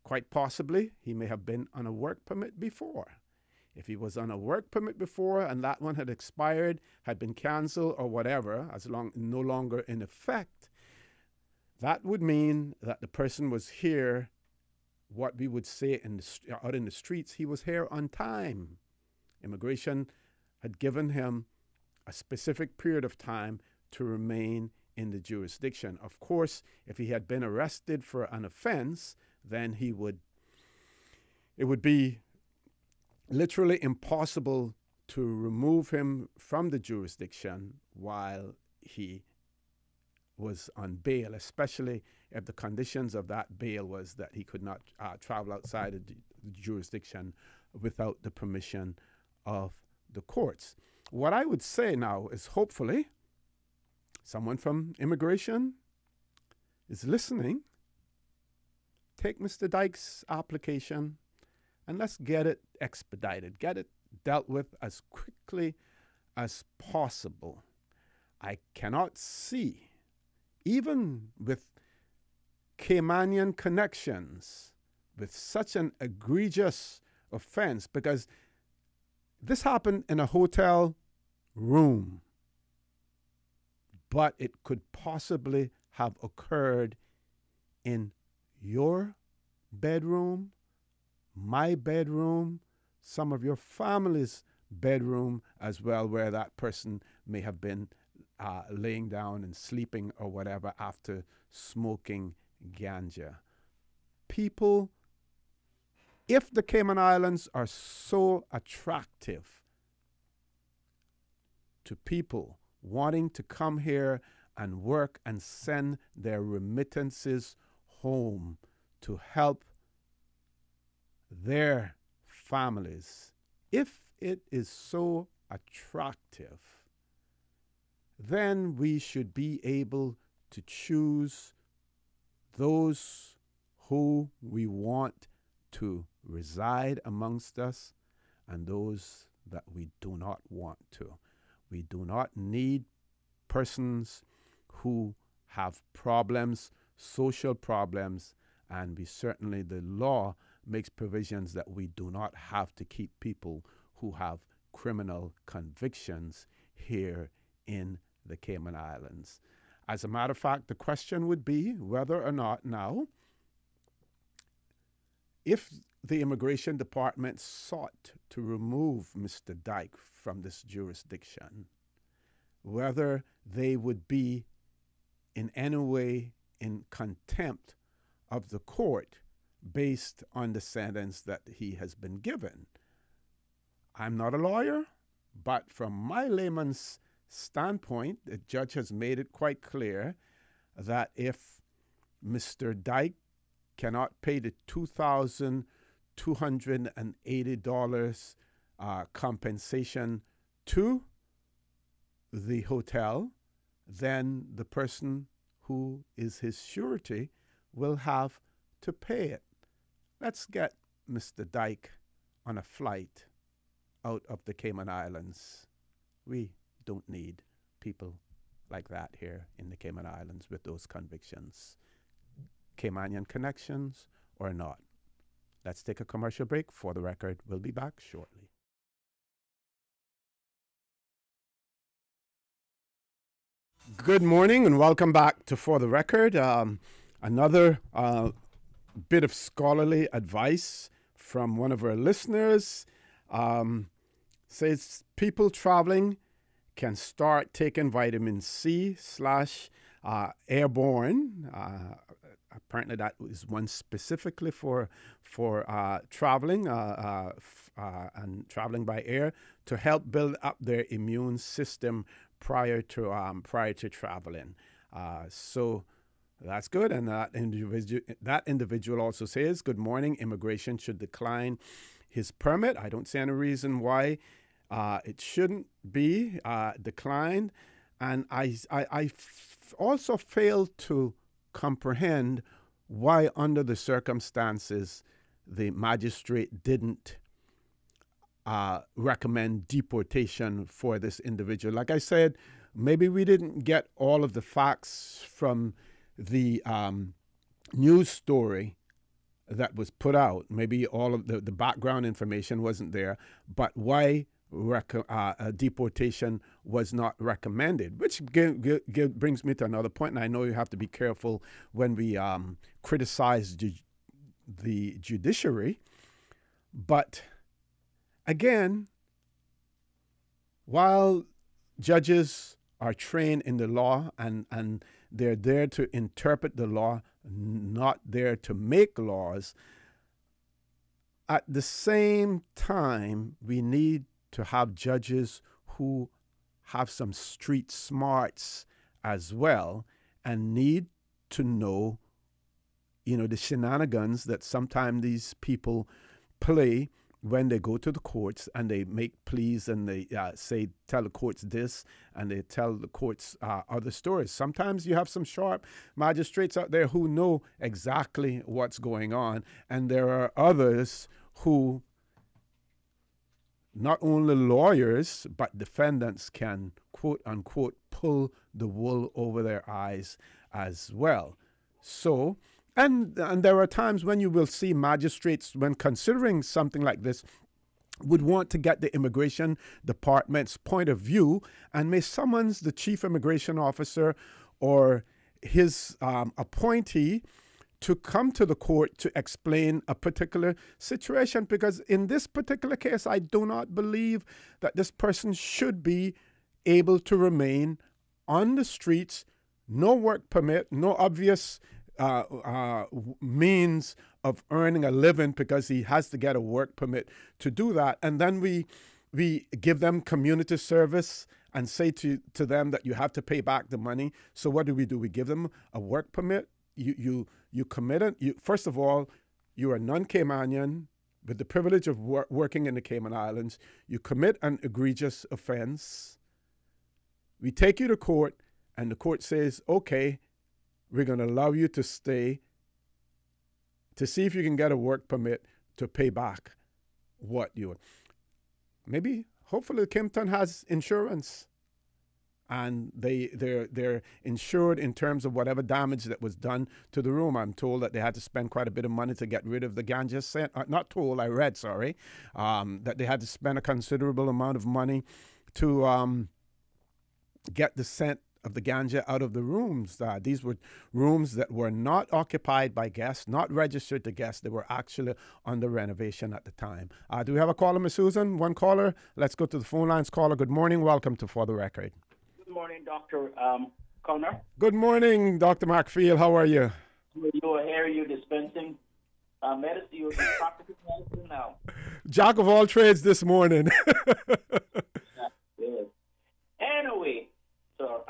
Speaker 4: Quite possibly, he may have been on a work permit before. If he was on a work permit before and that one had expired, had been canceled or whatever, as long no longer in effect, that would mean that the person was here, what we would say out in the streets, he was here on time. Immigration had given him a specific period of time to remain in the jurisdiction. Of course, if he had been arrested for an offense, then it would be literally impossible to remove him from the jurisdiction while he was on bail, especially if the conditions of that bail was that he could not travel outside of the jurisdiction without the permission of the courts. What I would say now is hopefully someone from immigration is listening. Take Mr. Dyke's application and let's get it expedited, get it dealt with as quickly as possible. I cannot see, even with Caymanian connections, with such an egregious offense, because this happened in a hotel room, but it could possibly have occurred in your bedroom, my bedroom, some of your family's bedroom as well, where that person may have been laying down and sleeping or whatever after smoking ganja. People, if the Cayman Islands are so attractive to people wanting to come here and work and send their remittances home to help their families, if it is so attractive, then we should be able to choose those who we want to reside amongst us and those that we do not want to. We do not need persons who have problems, social problems, and we certainly, the law makes provisions that we do not have to keep people who have criminal convictions here in the Cayman Islands. As a matter of fact, the question would be whether or not now, if the Immigration Department sought to remove Mr. Dyke from this jurisdiction, whether they would be in any way in contempt of the court based on the sentence that he has been given. I'm not a lawyer, but from my layman's standpoint, the judge has made it quite clear that if Mr. Dyke cannot pay the $2,280 compensation to the hotel, then the person who is his surety will have to pay it. Let's get Mr. Dyke on a flight out of the Cayman Islands. We don't need people like that here in the Cayman Islands with those convictions. Caymanian connections or not. Let's take a commercial break. For the record, we'll be back shortly. Good morning and welcome back to For the Record. Another bit of scholarly advice from one of our listeners. Says people traveling can start taking vitamin C / airborne. Apparently that is one specifically for traveling and traveling by air to help build up their immune system prior to traveling. So that's good. And that individual also says, good morning, immigration should decline his permit. I don't see any reason why it shouldn't be declined. And I also fail to comprehend why, under the circumstances, the magistrate didn't recommend deportation for this individual. Like I said, maybe we didn't get all of the facts from the news story that was put out. Maybe all of the background information wasn't there, but why deportation was not recommended, which brings me to another point, and I know you have to be careful when we criticize the judiciary, but again, while judges are trained in the law and they're there to interpret the law, not there to make laws, at the same time, we need to have judges who have some street smarts as well and need to know, the shenanigans that sometimes these people play when they go to the courts and they make pleas and they tell the courts this and they tell the courts other stories. Sometimes you have some sharp magistrates out there who know exactly what's going on, and there are others who, not only lawyers, but defendants can, quote unquote, pull the wool over their eyes as well. So, and there are times when you will see magistrates, when considering something like this, would want to get the immigration department's point of view and may summons the chief immigration officer or his appointee to come to the court to explain a particular situation. Because in this particular case, I do not believe that this person should be able to remain on the streets, no work permit, no obvious means of earning a living because he has to get a work permit to do that. And then we give them community service and say to them that you have to pay back the money. So what do? We give them a work permit. You commit it. First of all, you are non-Caymanian with the privilege of working in the Cayman Islands. You commit an egregious offense. We take you to court, and the court says, okay, we're going to allow you to stay to see if you can get a work permit to pay back what you would. Maybe, hopefully, Kimpton has insurance, and they're insured in terms of whatever damage that was done to the room. I'm told that they had to spend quite a bit of money to get rid of the ganja scent. Not told, I read, sorry, that they had to spend a considerable amount of money to get the scent of the ganja out of the rooms. These were rooms that were not occupied by guests, not registered to guests. They were actually under renovation at the time. Do we have a caller, Ms. Susan? One caller. Let's go to the phone lines. Caller, good morning. Welcome to For the Record.
Speaker 6: Good morning, Dr. Connor.
Speaker 4: Good morning, Dr. McField. How are you?
Speaker 6: Are you dispensing medicine? You're practicing medicine now.
Speaker 4: Jack of all trades this morning.
Speaker 6: Good. Anyway, so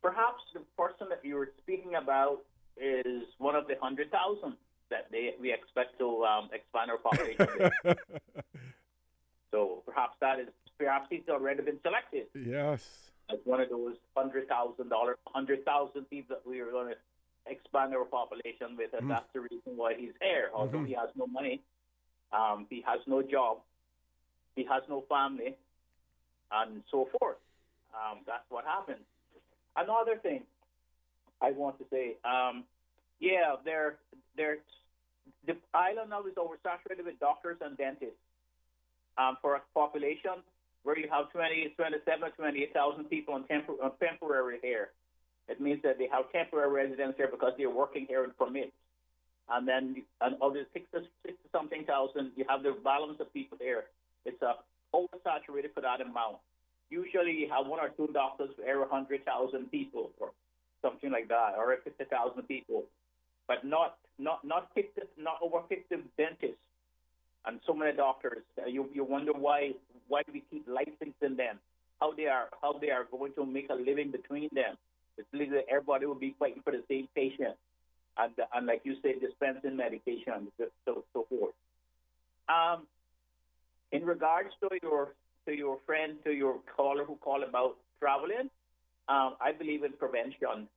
Speaker 6: perhaps the person that you were speaking about is one of the 100,000 that we expect to expand our population with. So perhaps he's already been selected.
Speaker 4: Yes.
Speaker 6: As one of those $100,000 people that we are going to expand our population with, and that's the reason why he's here. Although he has no money, he has no job, he has no family, and so forth. That's what happens. Another thing I want to say, the island now is oversaturated with doctors and dentists. For a population where you have 28,000 people on temporary here, it means that they have temporary residence here because they're working here in permits. And then of the 60-something thousand, you have the balance of people here. It's oversaturated for that amount. Usually you have one or two doctors for every 100,000 people or something like that, or 50,000 people, but not over 50 dentists and so many doctors. You wonder why we keep licensing them, how they are going to make a living between them. It's literally everybody will be fighting for the same patient, and like you say, dispensing medication, so forth. In regards to your friend, to your caller who called about traveling, I believe in prevention.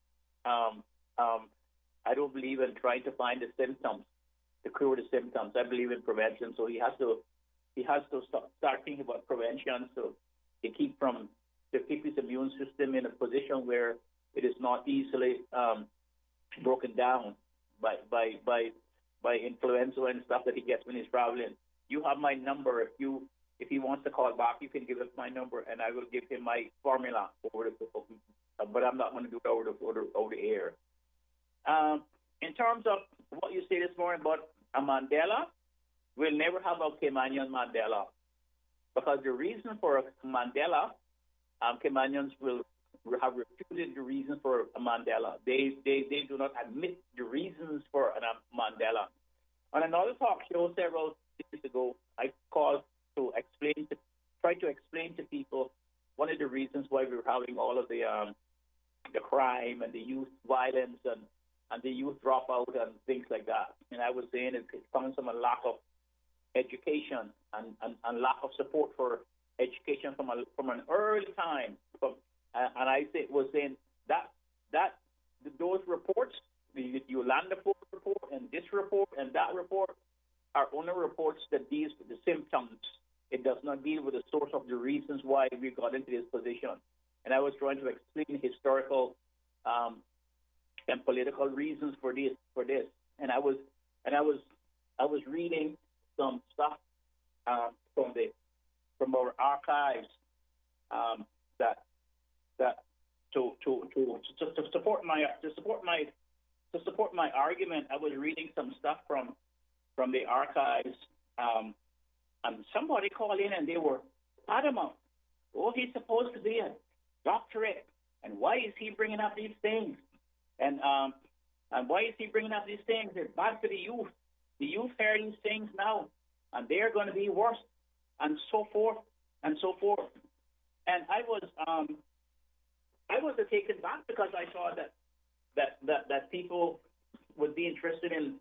Speaker 6: I don't believe in trying to find the symptoms. to cure the symptoms. I believe in prevention, so he has to start thinking about prevention, so to keep his immune system in a position where it is not easily broken down by influenza and stuff that he gets when he's traveling. You have my number. If he wants to call back, you can give us my number, and I will give him my formula over the. But I'm not going to do it over the air. In terms of what you say this morning about a Mandela, we'll never have a Caymanian Mandela, because the reason for a Mandela, Caymanians will have refuted the reason for a Mandela. They do not admit the reasons for a Mandela. On another talk show several days ago, I called to try to explain to people one of the reasons why we're having all of the crime and the youth violence and the youth dropout and things like that. And I was saying it's coming from a lack of education and lack of support for education from an early time. And I was saying that those reports, the Yolanda report and this report and that report, are only reports that deals with the symptoms. It does not deal with the source of the reasons why we got into this position. And I was trying to explain historical and political reasons for this. And I was reading some stuff from our archives that to support my argument. I was reading some stuff from the archives, and somebody called in and they were adamant. Oh, he's supposed to be a doctorate, and why is he bringing up these things? And why is he bringing up these things? They're bad for the youth. The youth hear these things now, and they're going to be worse, and so forth and so forth. And I was taken back because I saw that people would be interested in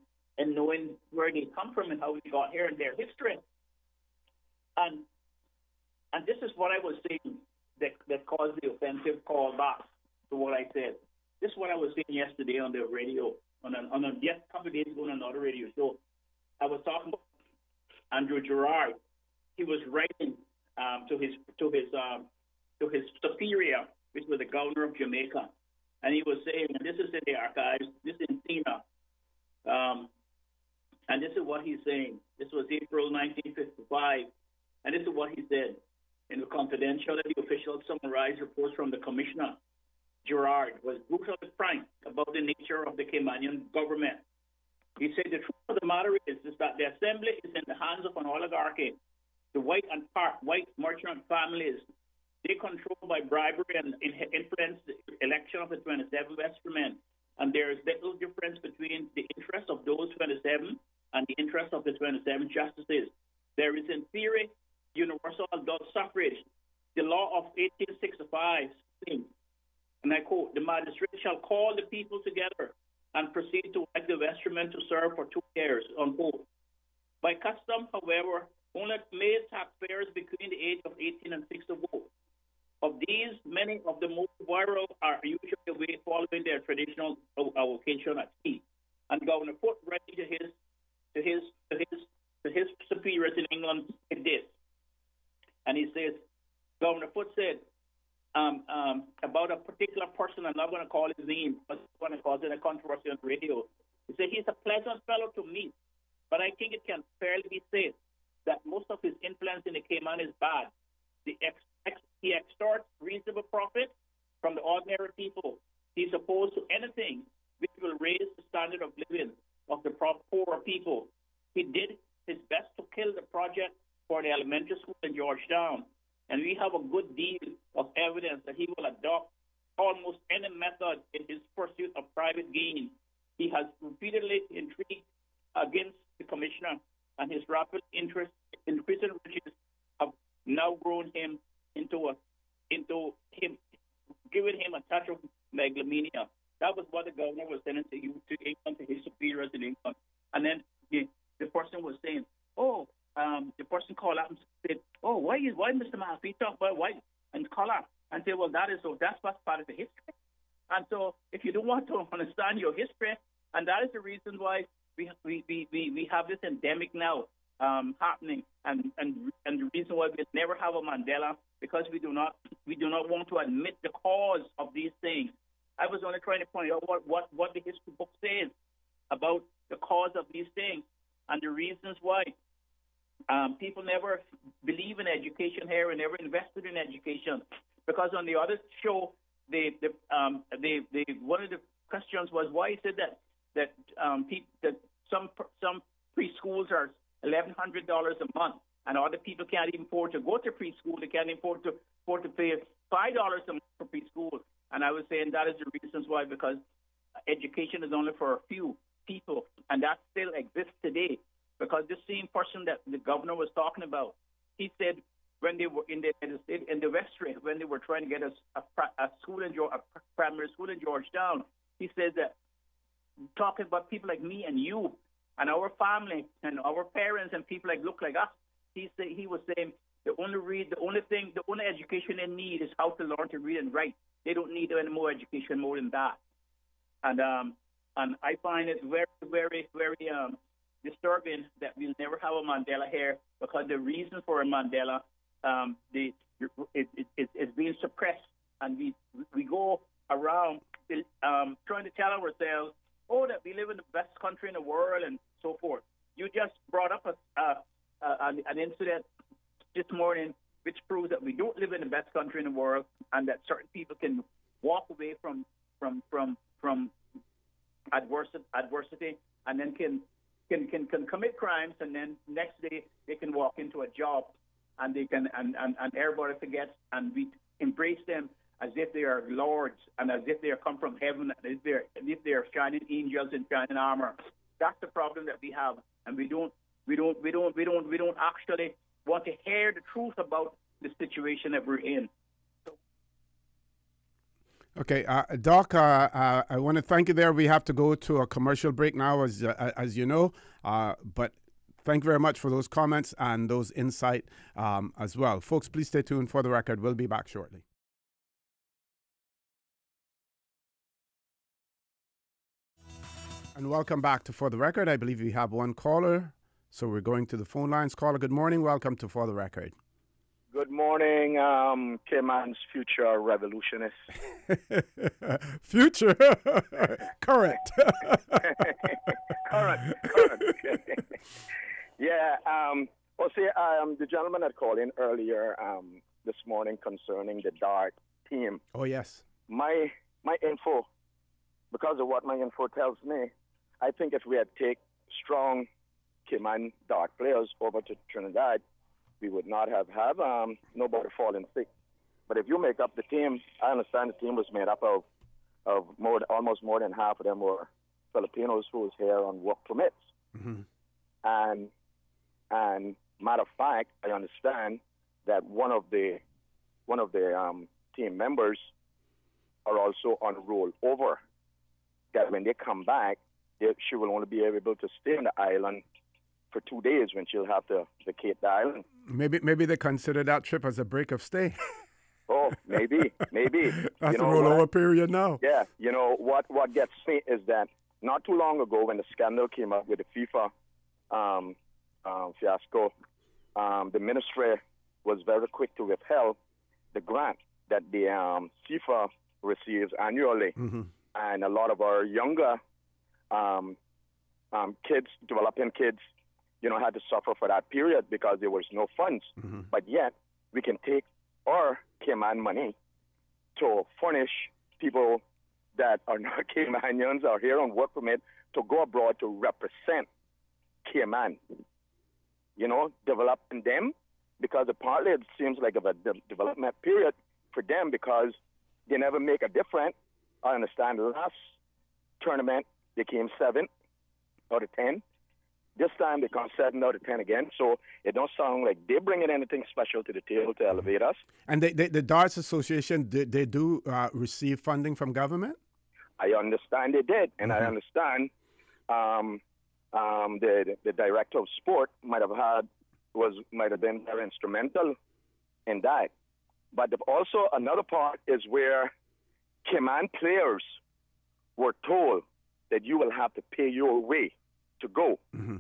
Speaker 6: knowing where they come from and how we got here and their history. And this is what I was saying that caused the offensive call back to what I said. This is what I was saying yesterday on the radio, a couple of days ago on another radio show. I was talking about Andrew Gerard. He was writing to his superior, which was the governor of Jamaica, and he was saying, and this is in the archives, this is in Tina, and this is what he's saying. This was April 1955, and this is what he said. In the confidentiality, officials summarized reports from the commissioner. Gerard was brutally frank about the nature of the Caymanian government. He said the truth of the matter is that the assembly is in the hands of an oligarchy. The white and white merchant families, they control by bribery and influence the election of the 27 Westmen. And there is little difference between the interests of those 27 and the interests of the 27 justices. There is, in theory, universal adult suffrage. The law of 1865 states, and I quote, the magistrate shall call the people together and proceed to elect the vestrymen to serve for 2 years, unquote. By custom, however, only male taxpayers between the age of 18 and 60 vote. Of these, many of the most viral are usually away following their traditional vocation at sea. And Governor Foote writing to his superiors in England said this. And he says, Governor Foote said about a particular person, I'm not going to call his name, but I'm going to cause it a controversy on radio. He said he's a pleasant fellow to meet, but I think it can fairly be said that most of his influence in the Cayman is bad. He extorts reasonable profit from the ordinary people. He's opposed to anything which will raise the standard of living of the poorer people. He did his best to kill the project for the elementary school in Georgetown, and we have a good deal of evidence that he will adopt almost any method in his pursuit of private gain. He has repeatedly intrigued against the commissioner, and his rapid interest in increasing riches have now grown him into him, giving him a touch of megalomania. That was what the governor was saying to England, to his superiors in England. And then the person was saying, the person called up and said, why Mr. Mahaffey talk about white and color? And say, well, that's part of the history. And so if you don't want to understand your history, and that is the reason why we have this endemic now happening, and the reason why we never have a Mandela, because we do not want to admit the cause of these things. I was only trying to point out what the history book says about the cause of these things and the reasons why. People never believe in education here and never invested in education, because on the other show, one of the questions was why is it that some preschools are $1,100 a month, and other people can't even afford to go to preschool. They can't even afford to pay $5 a month for preschool. And I was saying that is the reasons why, because education is only for a few people, and that still exists today. Because this same person that the governor was talking about, he said when they were in the vestry, when they were trying to get a primary school in Georgetown, he said that talking about people like me and you and our family and our parents and people like look like us, he was saying the only education they need is how to learn to read and write. They don't need any more education more than that. And I find it very, very, very disturbing that we'll never have a Mandela here, because the reason for a Mandela it's being suppressed, and we go around trying to tell ourselves, oh, that we live in the best country in the world and so forth. You just brought up an incident this morning which proves that we don't live in the best country in the world, and that certain people can walk away from adversity and then can commit crimes, and then next day they can walk into a job, and they can and everybody forgets, and we embrace them as if they are lords and as if they are come from heaven, as if they are shining angels in shining armor. That's the problem that we have, and we don't actually want to hear the truth about the situation that we're in.
Speaker 4: Okay, Doc, I want to thank you there. We have to go to a commercial break now, as you know, but thank you very much for those comments and those insight as well. Folks, please stay tuned for the record. We'll be back shortly. And welcome back to For the Record. I believe we have one caller, so we're going to the phone lines. Caller, good morning. Welcome to For the Record.
Speaker 7: Good morning, Cayman's future revolutionist.
Speaker 4: Future? Current.
Speaker 7: Current. Yeah, the gentleman that called in earlier this morning concerning the DART team.
Speaker 4: Oh, yes.
Speaker 7: My info, because of what my info tells me, I think if we had take strong Cayman DART players over to Trinidad, we would not have nobody falling sick. But if you make up the team, I understand the team was made up of almost more than half of them were Filipinos who was here on work permits.
Speaker 4: Mm-hmm.
Speaker 7: And matter of fact, I understand that one of the team members are also on rollover. That when they come back, she will only be able to stay on the island for 2 days when she'll have to vacate the island.
Speaker 4: Maybe they consider that trip as a break of stay.
Speaker 7: Oh, maybe.
Speaker 4: That's the rollover period now.
Speaker 7: Yeah, you know, what gets me is that not too long ago when the scandal came up with the FIFA fiasco, the ministry was very quick to withhold the grant that the FIFA receives annually.
Speaker 4: Mm-hmm.
Speaker 7: And a lot of our younger kids, developing kids, had to suffer for that period because there was no funds.
Speaker 4: Mm-hmm.
Speaker 7: But yet, we can take our Cayman money to furnish people that are not Caymanians or here on work permit to go abroad to represent Cayman. Developing them, because partly it seems like a development period for them because they never make a difference. I understand the last tournament, they came 7 out of 10. This time they come 7 out of 10 again. So it don't sound like they're bringing anything special to the table to elevate us.
Speaker 4: And the Darts Association, they do receive funding from government?
Speaker 7: I understand they did. And I understand the director of sport might have been very instrumental in that. But also another part is where Cayman players were told that you will have to pay your way to go.
Speaker 4: Mm-hmm.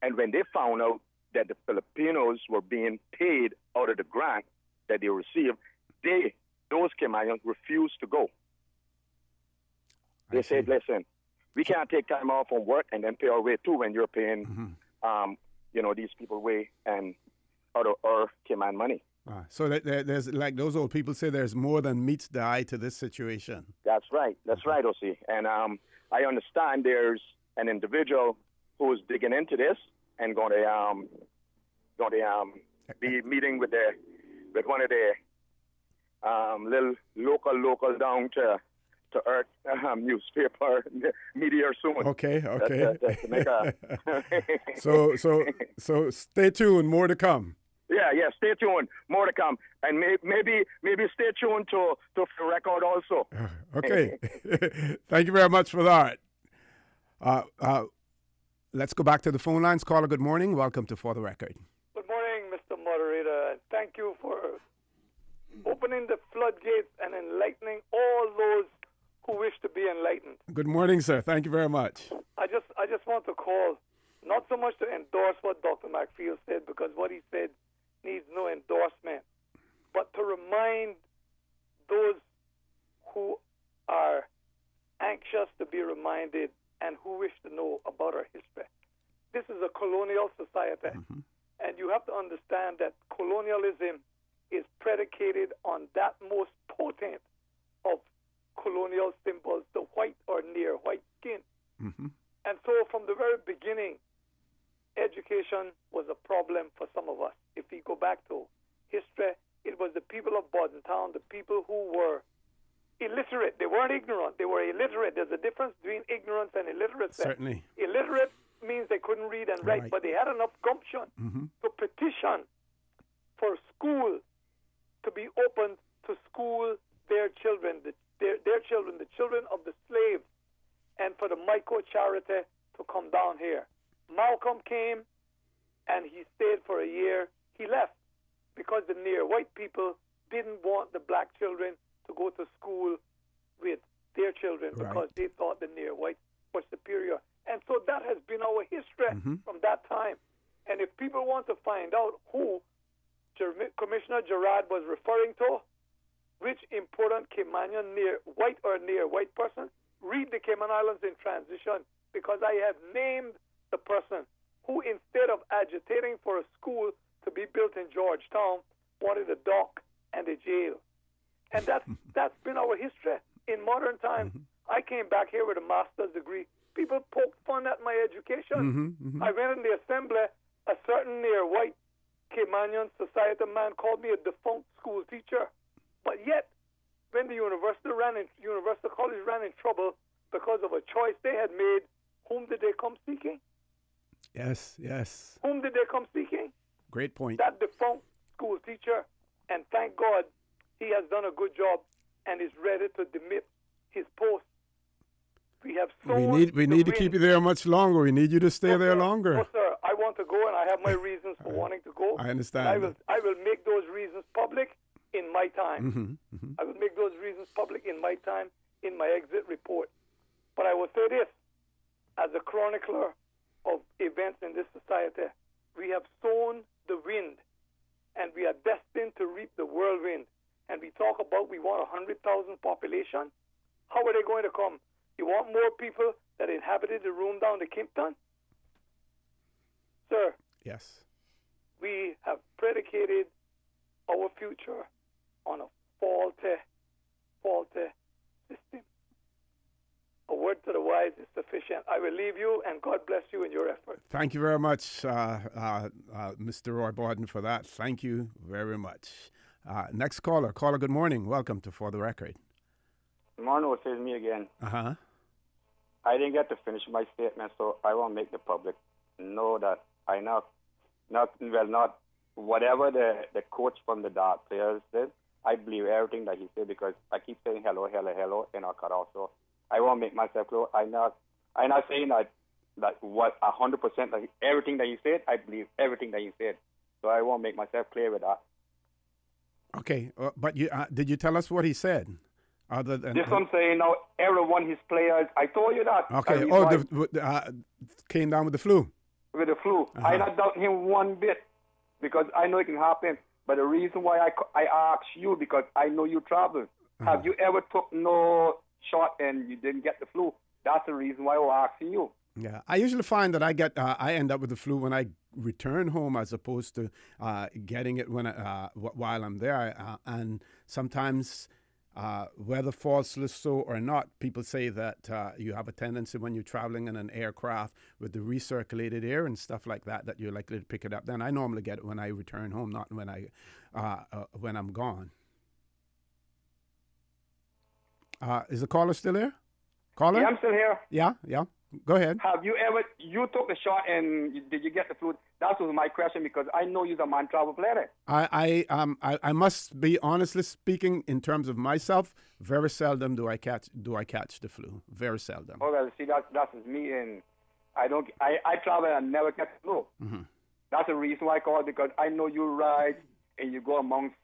Speaker 7: And when they found out that the Filipinos were being paid out of the grant that they received, those Caymanians refused to go. They said, listen, we can't take time off from work and then pay our way too when you're paying, these people way and out of our Cayman money.
Speaker 4: So there's, like those old people say, there's more than meets the eye to this situation. That's
Speaker 7: right. That's right, O.C. And I understand there's an individual who's digging into this and going to be meeting with one of the little local down to earth newspaper media soon.
Speaker 4: Okay.
Speaker 7: That's to make a
Speaker 4: so stay tuned. More to come.
Speaker 7: Yeah. Stay tuned. More to come, and maybe stay tuned to the record also.
Speaker 4: Okay. Thank you very much for that. Let's go back to the phone lines. Caller, good morning. Welcome to For the Record.
Speaker 8: Good morning, Mr. Moderator. Thank you for opening the floodgates and enlightening all those who wish to be enlightened.
Speaker 4: Good morning, sir. Thank you very much.
Speaker 8: I just want to call, not so much to endorse what Dr. McField said, because what he said needs no endorsement, but to remind those who are anxious to be reminded and who wish to know about our history. This is a colonial society, and you have to understand that colonialism is predicated on that most potent of colonial symbols, the white or near white skin. And so from the very beginning, education was a problem for some of us. If we go back to history, it was the people of Bordentown, the people who were illiterate. They weren't ignorant. They were illiterate. There's a difference between ignorance and illiteracy.
Speaker 4: Certainly.
Speaker 8: Illiterate means they couldn't read and write, but they had enough gumption to petition for school to be opened to school their children, their children, the children of the slaves, and for the Micro Charity to come down here. Malcolm came, and he stayed for a year. He left because the near white people didn't want the black children to go to school with their children because they thought the near white was superior. And so that has been our history from that time. And if people want to find out who Commissioner Gerard was referring to, which important Caymanian near white person, read the Cayman Islands in Transition, because I have named the person who, instead of agitating for a school to be built in Georgetown, wanted a dock and a jail. And that's been our history in modern times. I came back here with a master's degree. People poked fun at my education. I went in the assembly. A certain near white Caymanian society man called me a defunct school teacher. But yet, when the University College ran in trouble because of a choice they had made, whom did they come seeking?
Speaker 4: Yes.
Speaker 8: Whom did they come seeking?
Speaker 4: Great point.
Speaker 8: That defunct school teacher. And thank God he has done a good job and is ready to demit his post. We have
Speaker 4: we need to keep you there much longer. We need you to stay there longer.
Speaker 8: No, sir. I want to go, and I have my reasons for wanting to go.
Speaker 4: I understand.
Speaker 8: I will make those reasons public in my time. I will make those reasons public in my time, in my exit report. But I will say this, as a chronicler of events in this society, we have sown the wind, and we are destined to reap the whirlwind. And we talk about we want 100,000 population. How are they going to come? You want more people that inhabited the room down to Kimpton? Sir.
Speaker 4: Yes.
Speaker 8: We have predicated our future on a faulty system. A word to the wise is sufficient. I will leave you, and God bless you in your effort.
Speaker 4: Thank you very much, Mr. Roy Borden, for that. Thank you very much. Next caller. Caller, good morning. Welcome to For the Record.
Speaker 3: Marno, says me again. I didn't get to finish my statement, so I won't make the public know that I not whatever the coach from the Dart players said, I believe everything that he said, because I keep saying hello in our cutoff. So I won't make myself clear. I'm not saying that what 100% that everything that he said, I believe everything that he said. So I won't make myself clear with that.
Speaker 4: Okay, but did you tell us what he said? Other than
Speaker 3: this one saying now, everyone his players. I told you that.
Speaker 4: Okay. Oh, came down with the flu.
Speaker 3: With the flu, I not doubt him one bit because I know it can happen. But the reason why I asked you because I know you travel. Have you ever took no shot and you didn't get the flu? That's the reason why I'm asking you.
Speaker 4: Yeah, I usually find that I end up with the flu when I return home as opposed to getting it while I'm there. And sometimes, whether falsely so or not, people say that you have a tendency when you're traveling in an aircraft with the recirculated air and stuff like that you're likely to pick it up. Then I normally get it when I return home, not when I'm gone. Is the caller still there? Caller?
Speaker 3: Yeah, I'm still here.
Speaker 4: Yeah. Go ahead.
Speaker 3: Have you ever, you took the shot and did you get the flu? That was my question because I know you're a man travel player.
Speaker 4: I must be honestly speaking in terms of myself, very seldom do I catch the flu. Very seldom.
Speaker 3: Oh, well, see, that's me and I travel and never catch the flu. Mm-hmm. That's the reason why I called because I know you ride and you go amongst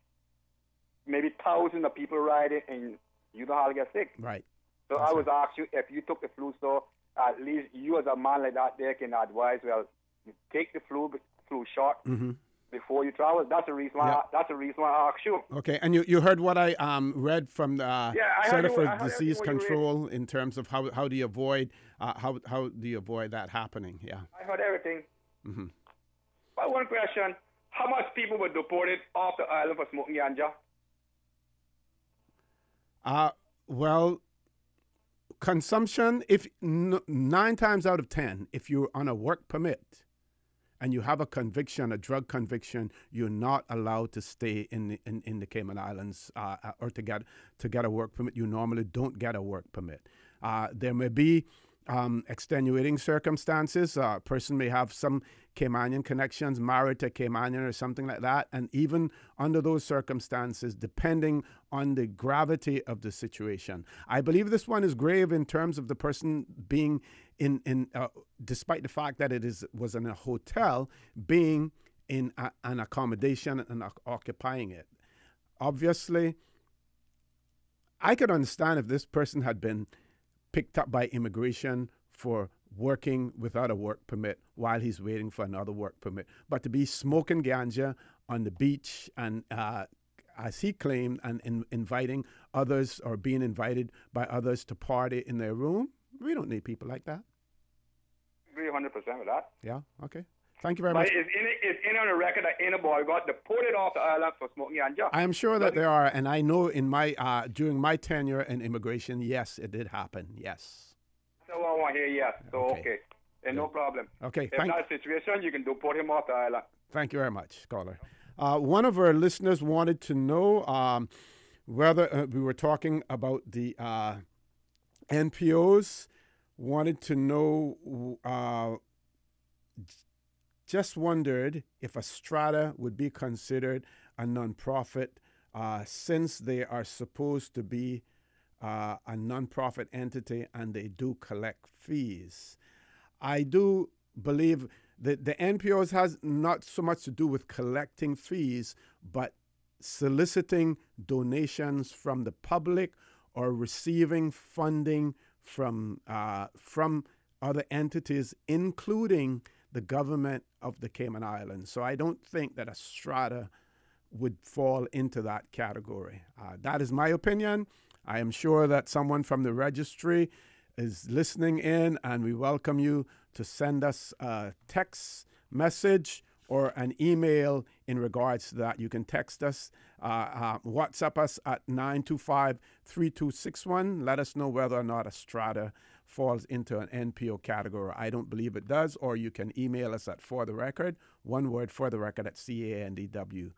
Speaker 3: maybe thousands of people riding and you don't have to get sick.
Speaker 4: Right.
Speaker 3: So I was asking you if you took the flu, so at least you as a man like that there can advise, well, you take the flu shot before you travel. That's the reason why I asked you.
Speaker 4: Okay, and you heard what I read from the Center for Disease Control in terms of how do you avoid that happening? Yeah.
Speaker 3: I heard everything. Mm-hmm. But one question, how much people were deported off the island for smoking ganja?
Speaker 4: Well, consumption, if 9 times out of 10, if you're on a work permit and you have a conviction, a drug conviction, you're not allowed to stay in the Cayman Islands or to get a work permit. You normally don't get a work permit. There may be extenuating circumstances. A person may have some Caymanian connections, married to a Caymanian or something like that. And even under those circumstances, depending on the gravity of the situation, I believe this one is grave in terms of the person being despite the fact that was in a hotel, being in an accommodation and occupying it. Obviously, I could understand if this person had been picked up by immigration for working without a work permit while he's waiting for another work permit. But to be smoking ganja on the beach and, as he claimed, and inviting others or being invited by others to party in their room, we don't need people like that.
Speaker 3: I agree 100% with that.
Speaker 4: Yeah, okay. Thank you very much.
Speaker 3: But it's in on the record that anybody got deported off the island for smoking ganja.
Speaker 4: I am sure that there are, and I know in my during my tenure in immigration, yes, it did happen. Yes.
Speaker 3: So I want to hear yes. So okay. And no problem.
Speaker 4: Okay.
Speaker 3: If that's the situation, you can deport him off the island.
Speaker 4: Thank you very much, caller. One of our listeners wanted to know whether we were talking about the NPOs. Wanted to know. Just wondered if a strata would be considered a nonprofit since they are supposed to be a nonprofit entity and they do collect fees. I do believe that the NPOs has not so much to do with collecting fees, but soliciting donations from the public or receiving funding from other entities, including the government of the Cayman Islands. So I don't think that a strata would fall into that category. That is my opinion. I am sure that someone from the registry is listening in, and we welcome you to send us a text message or an email in regards to that. You can text us, WhatsApp us at 925-3261. Let us know whether or not a strata falls into an NPO category. I don't believe it does. Or you can email us at fortherecord, one word, fortherecord at candw.ky.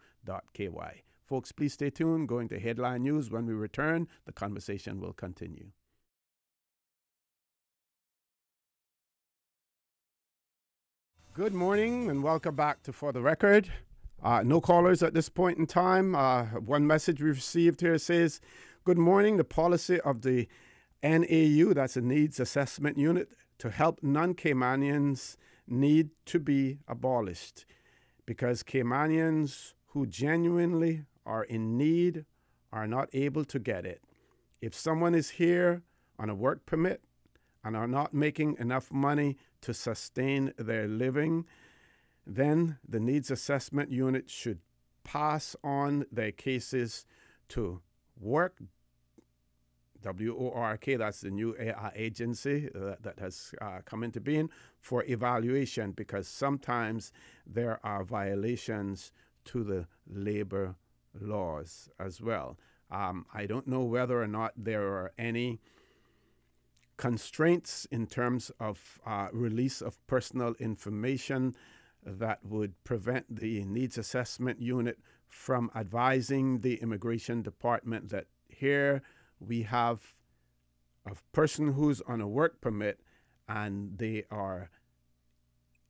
Speaker 4: Folks, please stay tuned. Going to Headline News. When we return, the conversation will continue. Good morning and welcome back to For the Record. No callers at this point in time. One message we received here says, good morning. The policy of the NAU, that's a Needs Assessment Unit, to help non-Caymanians need to be abolished because Caymanians who genuinely are in need are not able to get it. If someone is here on a work permit and are not making enough money to sustain their living, then the needs assessment unit should pass on their cases to work, WORK, that's the new agency that has come into being, for evaluation, because sometimes there are violations to the labor laws as well. I don't know whether or not there are any constraints in terms of release of personal information that would prevent the needs assessment unit from advising the immigration department that here we have a person who's on a work permit and they are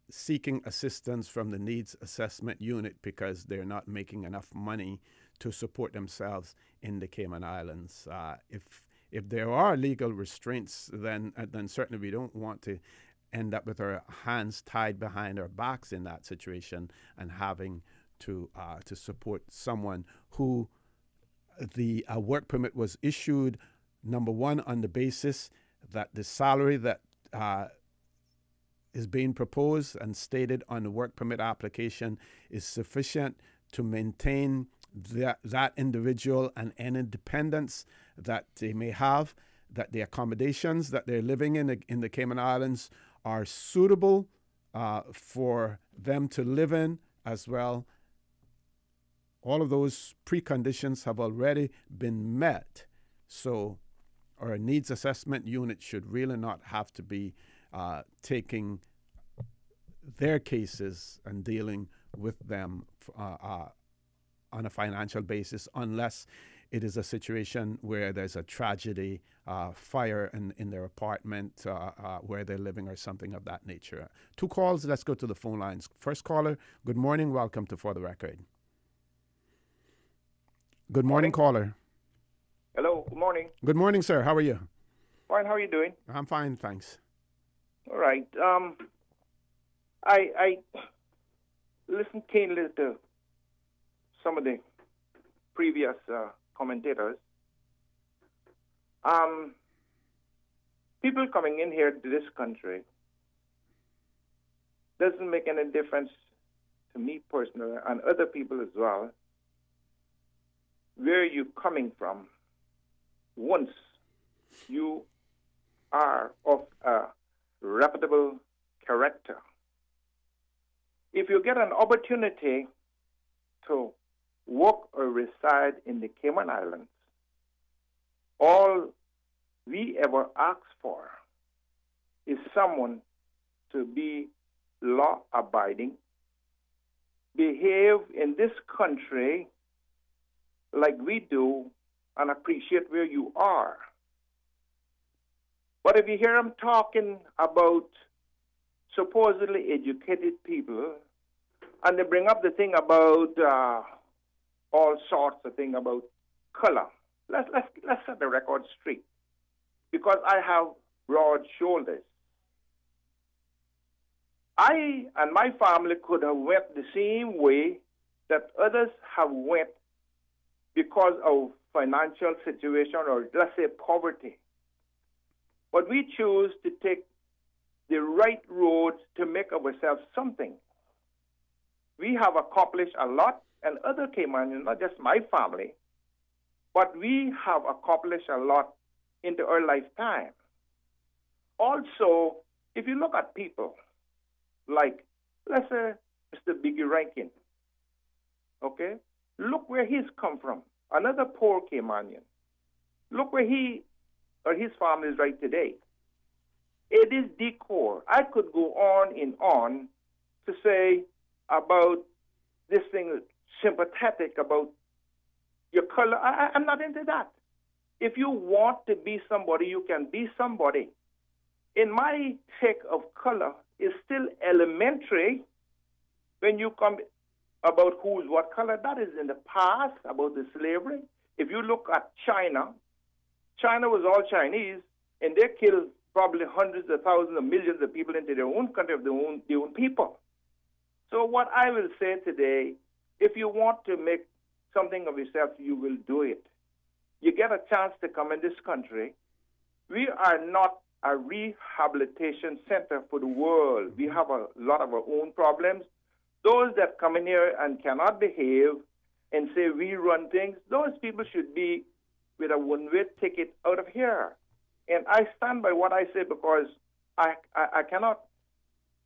Speaker 4: seeking assistance from the needs assessment unit because they're not making enough money to support themselves in the Cayman Islands. If there are legal restraints, then certainly we don't want to end up with our hands tied behind our backs in that situation and having to support someone who the work permit was issued, number one, on the basis that the salary that is being proposed and stated on the work permit application is sufficient to maintain that individual and any dependents that they may have, that the accommodations that they're living in the Cayman Islands are suitable for them to live in as well. All of those preconditions have already been met. So our needs assessment unit should really not have to be taking their cases and dealing with them on a financial basis, unless it is a situation where there's a tragedy, fire in their apartment where they're living or something of that nature. 2 calls, let's go to the phone lines. First caller, good morning, welcome to For the Record. Good morning, caller.
Speaker 9: Hello, good morning.
Speaker 4: Good morning, sir. How are you?
Speaker 9: Fine, how are you doing?
Speaker 4: I'm fine, thanks.
Speaker 9: All right. I listened keenly to some of the previous commentators. People coming in here to this country doesn't make any difference to me personally and other people as well where you're coming from once you are of a reputable character. If you get an opportunity to work or reside in the Cayman Islands, all we ever ask for is someone to be law-abiding, behave in this country like we do, and appreciate where you are. But if you hear them talking about supposedly educated people, and they bring up the thing about all sorts of things about color, let's set the record straight, because I have broad shoulders. I and my family could have went the same way that others have went because of financial situation or, let's say, poverty. But we choose to take the right road to make ourselves something. We have accomplished a lot, and other Caymanians, not just my family, but we have accomplished a lot into our lifetime. Also, if you look at people like, let's say, Mr. Biggie Rankin, okay? Look where he's come from, another poor Caymanian. Look where he or his family is right today. It is decor. I could go on and on to say about this thing, sympathetic about your color. I'm not into that. If you want to be somebody, you can be somebody. In my take of color is still elementary when you come about who's what color. That is in the past, about the slavery. If you look at China, China was all Chinese, and they killed probably hundreds of thousands of millions of people into their own country of their own people. So what I will say today, if you want to make something of yourself, you will do it. you get a chance to come in this country. We are not a rehabilitation center for the world. We have a lot of our own problems. Those that come in here and cannot behave and say we run things, those people should be with a one-way ticket out of here. And I stand by what I say because I cannot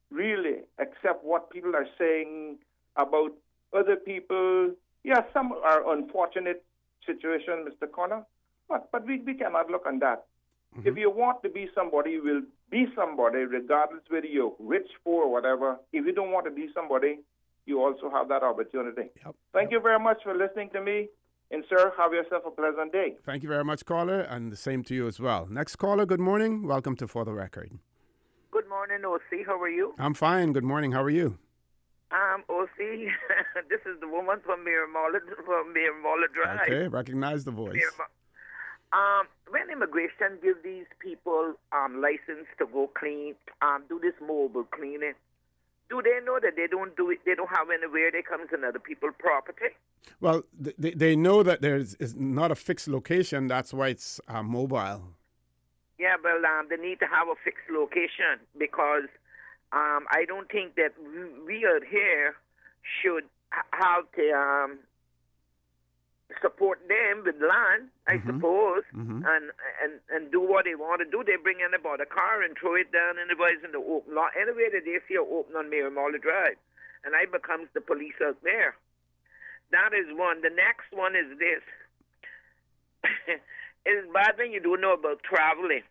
Speaker 9: really accept what people are saying about other people. Yeah, some are unfortunate situations, Mr. Connor, but we cannot look on that. Mm-hmm. If you want to be somebody, you will be somebody, regardless whether you're rich, poor, or whatever. If you don't want to be somebody, you also have that opportunity. Yep. Thank you very much for listening to me. And, sir, have yourself a pleasant day.
Speaker 4: Thank you very much, caller, and the same to you as well. Next caller, good morning. Welcome to For the Record.
Speaker 10: Good morning, OC. How are you?
Speaker 4: I'm fine. Good morning. How are you?
Speaker 10: OC, this is the woman from Miramala Drive.
Speaker 4: Okay, recognize the voice.
Speaker 10: When immigration give these people license to go clean, do this mobile cleaning, do they know that they don't do it? They don't have anywhere they comes in other people's property?
Speaker 4: Well, they know that there's not a fixed location. That's why it's mobile.
Speaker 10: Yeah, well, they need to have a fixed location because I don't think that we out here should have to support them with land, I suppose, and do what they want to do. They bring in about a car and throw it down in the open lot. Anyway, that they see open on Miramala Drive, and I becomes the police out there. That is one. The next one is this. It's bad when you don't know about traveling.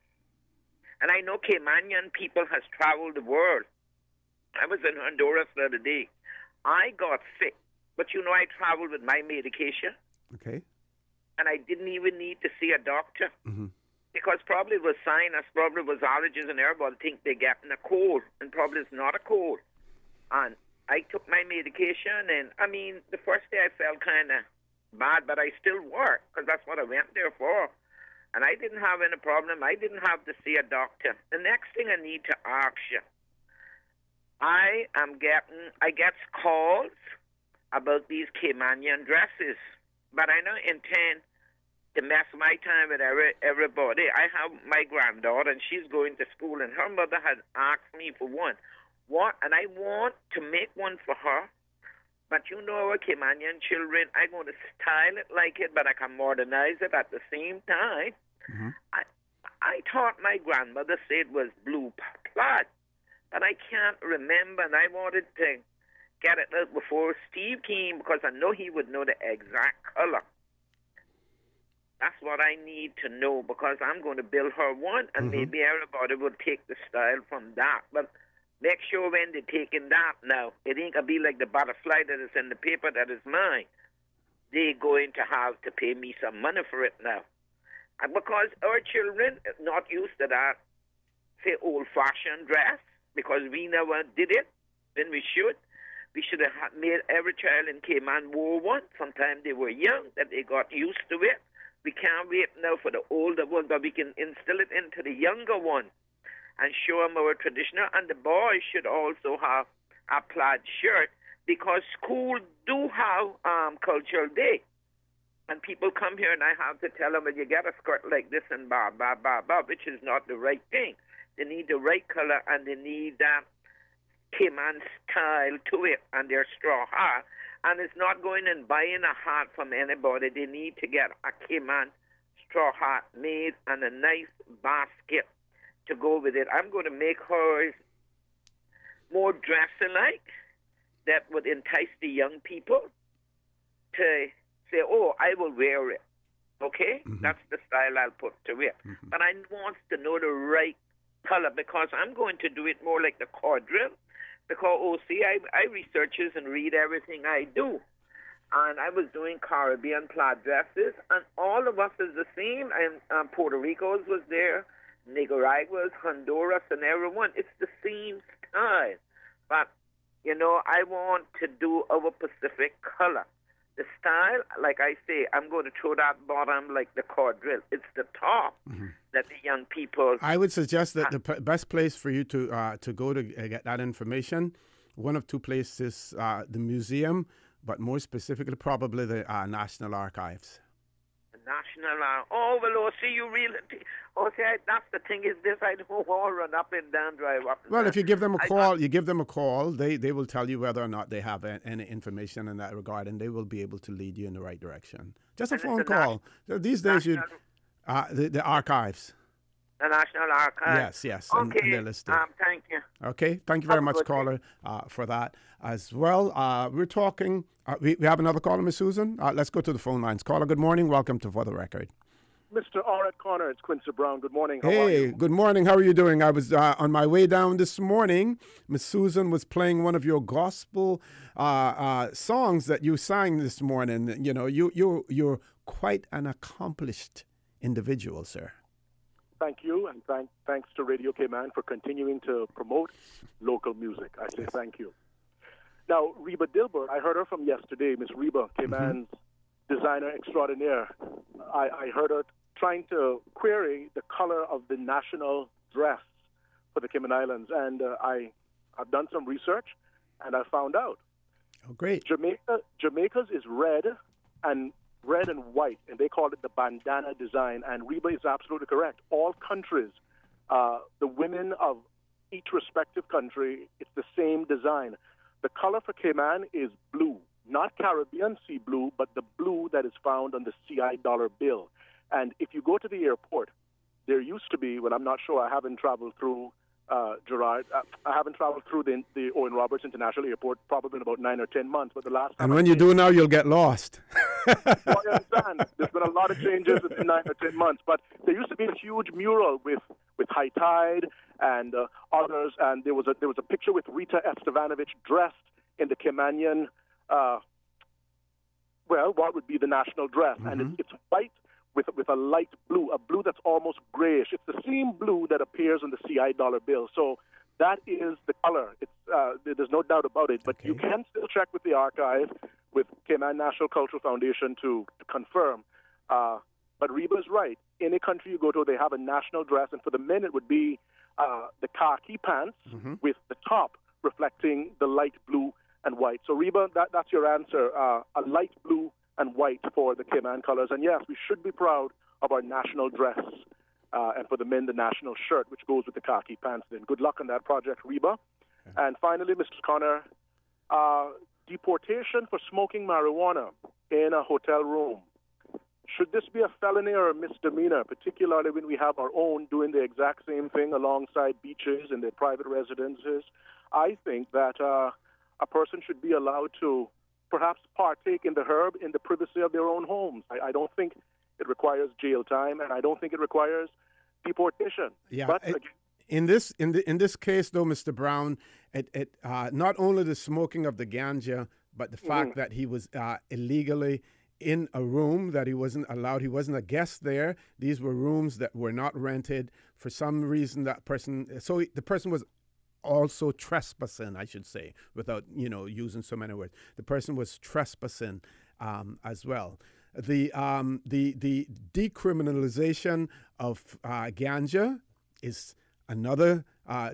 Speaker 10: And I know Caymanian people has traveled the world. I was in Honduras the other day. I got sick, but I traveled with my medication.
Speaker 4: Okay.
Speaker 10: And I didn't even need to see a doctor because probably it was sinus, probably it was allergies, and everybody think they're getting a cold, and probably it's not a cold. And I took my medication, and I mean, the first day I felt kind of bad, but I still worked because that's what I went there for. And I didn't have any problem. I didn't have to see a doctor. The next thing I need to ask you, I get calls about these Caymanian dresses, but I don't intend to mess my time with everybody. I have my granddaughter, and she's going to school, and her mother has asked me for one. And I want to make one for her, but our Caymanian children, I'm going to style it like it, but I can modernize it at the same time. I thought my grandmother said it was blue plaid, but I can't remember, and I wanted to get it out before Steve came because I know he would know the exact color. That's what I need to know because I'm going to build her one, and maybe everybody will take the style from that. But make sure when they're taking that now, it ain't going to be like the butterfly that is in the paper that is mine. They're going to have to pay me some money for it now. And because our children are not used to that, say, old-fashioned dress, because we never did it when we should. We should have made every child in Cayman wore one. Sometimes they were young, that they got used to it. We can't wait now for the older one, but we can instill it into the younger one and show them our traditional. And the boys should also have a plaid shirt because school do have cultural day. And people come here and I have to tell them, well, you get a skirt like this and which is not the right thing. They need the right color and they need that Cayman style to it and their straw hat. And it's not going and buying a hat from anybody. They need to get a Cayman straw hat made and a nice basket to go with it. I'm going to make hers more dressy-like that would entice the young people to say, oh, I will wear it. Okay? That's the style I'll put to it. But I want to know the right color because I'm going to do it more like the quadrille. Because, I researches and read everything I do. And I was doing Caribbean plaid dresses, and all of us is the same. And Puerto Rico's was there, Nicaragua's, Honduras, and everyone. It's the same style. But, I want to do our Pacific color. The style, like I say, I'm going to throw that bottom like the quadrille. It's the top that the young people...
Speaker 4: I would suggest that the best place for you to go to get that information, one of two places, the museum, but more specifically probably the National Archives.
Speaker 10: The national. Oh, well, oh, see, you really. Oh, see, that's the thing is this. I don't want to run up and down, drive up and
Speaker 4: Well,
Speaker 10: down.
Speaker 4: if you give them a call, they will tell you whether or not they have any information in that regard, and they will be able to lead you in the right direction. Just a phone call. These days, the archives.
Speaker 10: The National Archives.
Speaker 4: Yes.
Speaker 10: Okay.
Speaker 4: And they're listed.
Speaker 10: Thank you.
Speaker 4: Okay. Thank you very much, caller, for that as well. We're talking. We have another caller, Miss Susan. Let's go to the phone lines. Caller, good morning. Welcome to For the Record.
Speaker 11: Mr. Orrit Connor, it's Quincy Brown. Good morning. How are you?
Speaker 4: Good morning. How are you doing? I was on my way down this morning. Miss Susan was playing one of your gospel songs that you sang this morning. You know, you're quite an accomplished individual, sir.
Speaker 11: Thank you, and thanks to Radio Cayman for continuing to promote local music. I say thank you. Now, Reba Dilbert, I heard her from yesterday, Miss Reba, Cayman's designer extraordinaire. I heard her trying to query the color of the national dress for the Cayman Islands, and I've done some research, and I found out.
Speaker 4: Oh, great.
Speaker 11: Jamaica's is red and white, and they call it the bandana design, and Reba is absolutely correct. All countries, the women of each respective country, it's the same design. The color for Cayman is blue, not Caribbean sea blue, but the blue that is found on the CI dollar bill. And if you go to the airport, there used to be, well, I'm not sure, I haven't traveled through Gerard. I haven't traveled through the Owen Roberts International Airport probably in about 9 or 10 months, but the last time.
Speaker 4: And when you do now, you'll get lost.
Speaker 11: Well, I understand. There's been a lot of changes in 9 or 10 months, but there used to be a huge mural with High Tide and others, and there was a picture with Rita Estevanovich dressed in the Caymanian, what would be the national dress, and it's white with a light blue, a blue that's almost grayish. It's the same blue that appears on the CI dollar bill. So that is the color. It's there's no doubt about it. But you can still check with the archive, with Cayman National Cultural Foundation to confirm. But Reba's right. Any country you go to, they have a national dress, and for the men it would be the khaki pants with the top reflecting the light blue and white. So Reba, that's your answer. A light blue and white for the Cayman colors. And yes, we should be proud of our national dress. And for the men, the national shirt, which goes with the khaki pants. Then good luck on that project, Reba. And finally, Mr. Connor, deportation for smoking marijuana in a hotel room. Should this be a felony or a misdemeanor, particularly when we have our own doing the exact same thing alongside beaches and their private residences? I think that a person should be allowed to perhaps partake in the herb in the privacy of their own homes. I don't think it requires jail time, and I don't think it requires deportation.
Speaker 4: Yeah.
Speaker 11: But
Speaker 4: in this case, though, Mr. Brown, it not only the smoking of the ganja, but the fact that he was illegally in a room that he wasn't allowed. He wasn't a guest there. These were rooms that were not rented for some reason. So the person was also trespassing, I should say, without using so many words. The person was trespassing as well. The decriminalization of ganja is another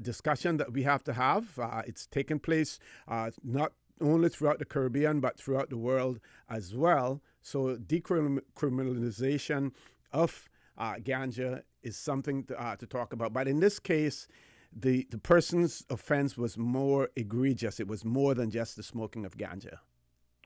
Speaker 4: discussion that we have to have. It's taken place not only throughout the Caribbean, but throughout the world as well. So decriminalization of ganja is something to talk about. But in this case, the person's offense was more egregious. It was more than just the smoking of ganja.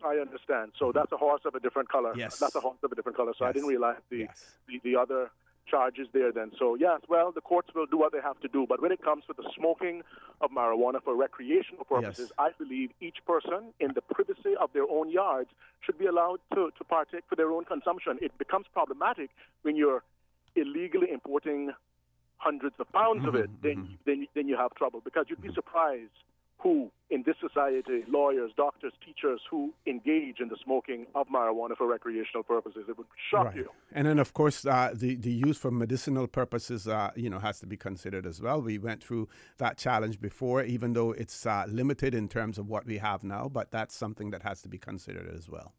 Speaker 11: I understand. So that's a horse of a different color.
Speaker 4: Yes.
Speaker 11: That's a horse of a different color. So
Speaker 4: Yes.
Speaker 11: I didn't realize the
Speaker 4: Yes.
Speaker 11: the other charges there then. So yes, well, the courts will do what they have to do. But when it comes to the smoking of marijuana for recreational purposes,
Speaker 4: Yes.
Speaker 11: I believe each person in the privacy of their own yards should be allowed to partake for their own consumption. It becomes problematic when you're illegally importing hundreds of pounds of it. Then you have trouble, because you'd be surprised who in this society, lawyers, doctors, teachers, who engage in the smoking of marijuana for recreational purposes. It would shock you.
Speaker 4: And then, of course, the use for medicinal purposes, has to be considered as well. We went through that challenge before, even though it's limited in terms of what we have now, but that's something that has to be considered as well.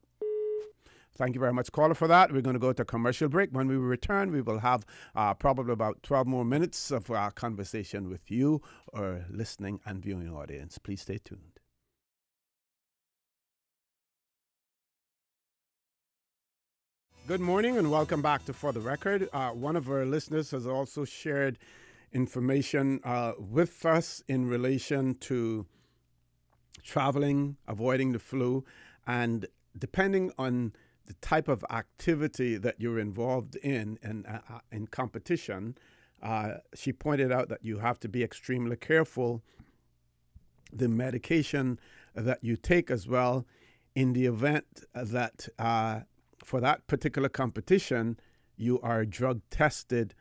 Speaker 4: Thank you very much, caller, for that. We're going to go to a commercial break. When we return, we will have probably about 12 more minutes of conversation with you, our listening and viewing audience. Please stay tuned. Good morning and welcome back to For the Record. One of our listeners has also shared information with us in relation to traveling, avoiding the flu, and depending on the type of activity that you're involved in and in competition, she pointed out that you have to be extremely careful the medication that you take as well in the event that for that particular competition, you are drug tested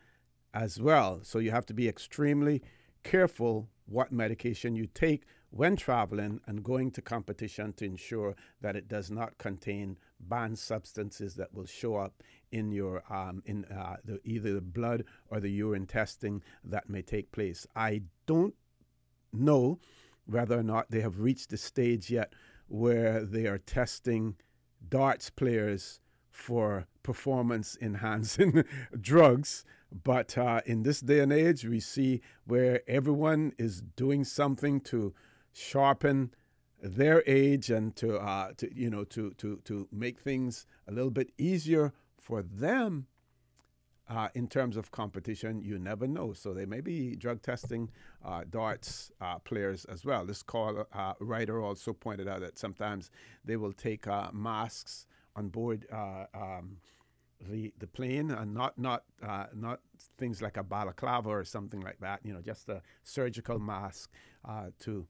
Speaker 4: as well. So you have to be extremely careful what medication you take when traveling and going to competition to ensure that it does not contain banned substances that will show up in your either the blood or the urine testing that may take place. I don't know whether or not they have reached the stage yet where they are testing darts players for performance-enhancing drugs. But in this day and age, we see where everyone is doing something to sharpen their age and to make things a little bit easier for them in terms of competition. You never know. So they may be drug testing darts players as well. This writer also pointed out that sometimes they will take masks on board the plane, and not things like a balaclava or something like that. Just a surgical mask to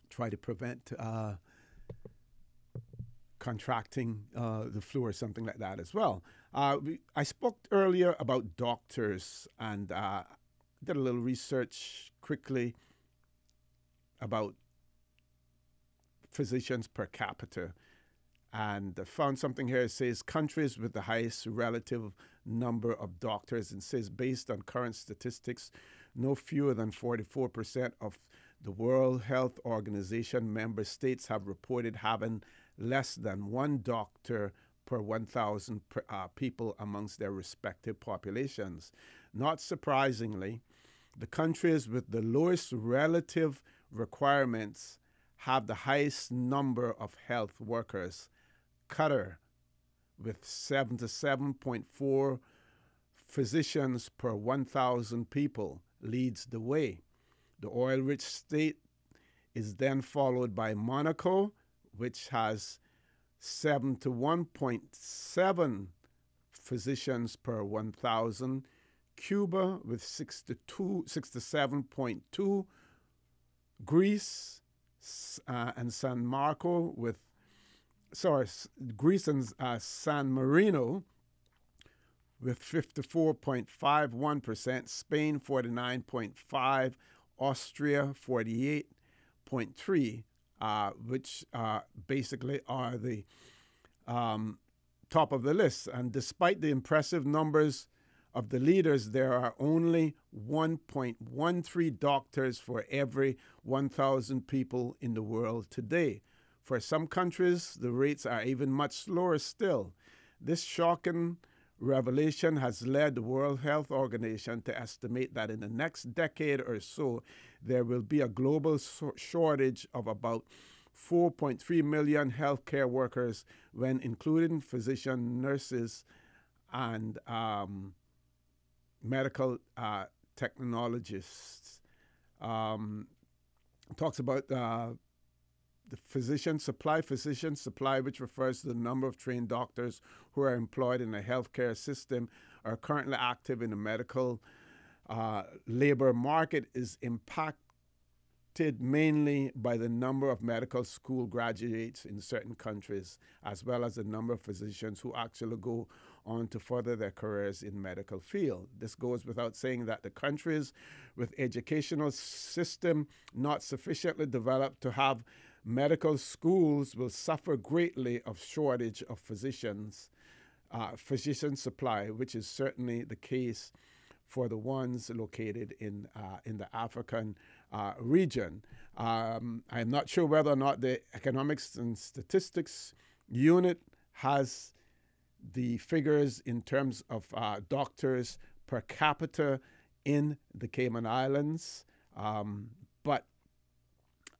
Speaker 4: try to prevent contracting the flu or something like that as well. I spoke earlier about doctors and did a little research quickly about physicians per capita. And I found something here. It says countries with the highest relative number of doctors, and says based on current statistics, no fewer than 44% of the World Health Organization member states have reported having less than one doctor per 1,000 people amongst their respective populations. Not surprisingly, the countries with the lowest relative requirements have the highest number of health workers. Qatar, with 77.4 physicians per 1,000 people, leads the way. The oil-rich state is then followed by Monaco, which has 71.7 physicians per 1,000, Cuba with 67.2, Greece and San Marino with 54.51%, Spain 49.5%, Austria 48.3%, which basically are the top of the list. And despite the impressive numbers of the leaders, there are only 1.13 doctors for every 1,000 people in the world today. For some countries, the rates are even much lower still. This shocking revelation has led the World Health Organization to estimate that in the next decade or so, there will be a global shortage of about 4.3 million healthcare workers, when including physicians, nurses, and medical technologists. Talks about the physician supply, which refers to the number of trained doctors who are employed in the healthcare system, are currently active in the medical labor market, is impacted mainly by the number of medical school graduates in certain countries, as well as the number of physicians who actually go on to further their careers in medical field. This goes without saying that the countries with educational system not sufficiently developed to have medical schools will suffer greatly of shortage of physicians, physician supply, which is certainly the case for the ones located in the African region. I'm not sure whether or not the Economics and Statistics Unit has the figures in terms of doctors per capita in the Cayman Islands, but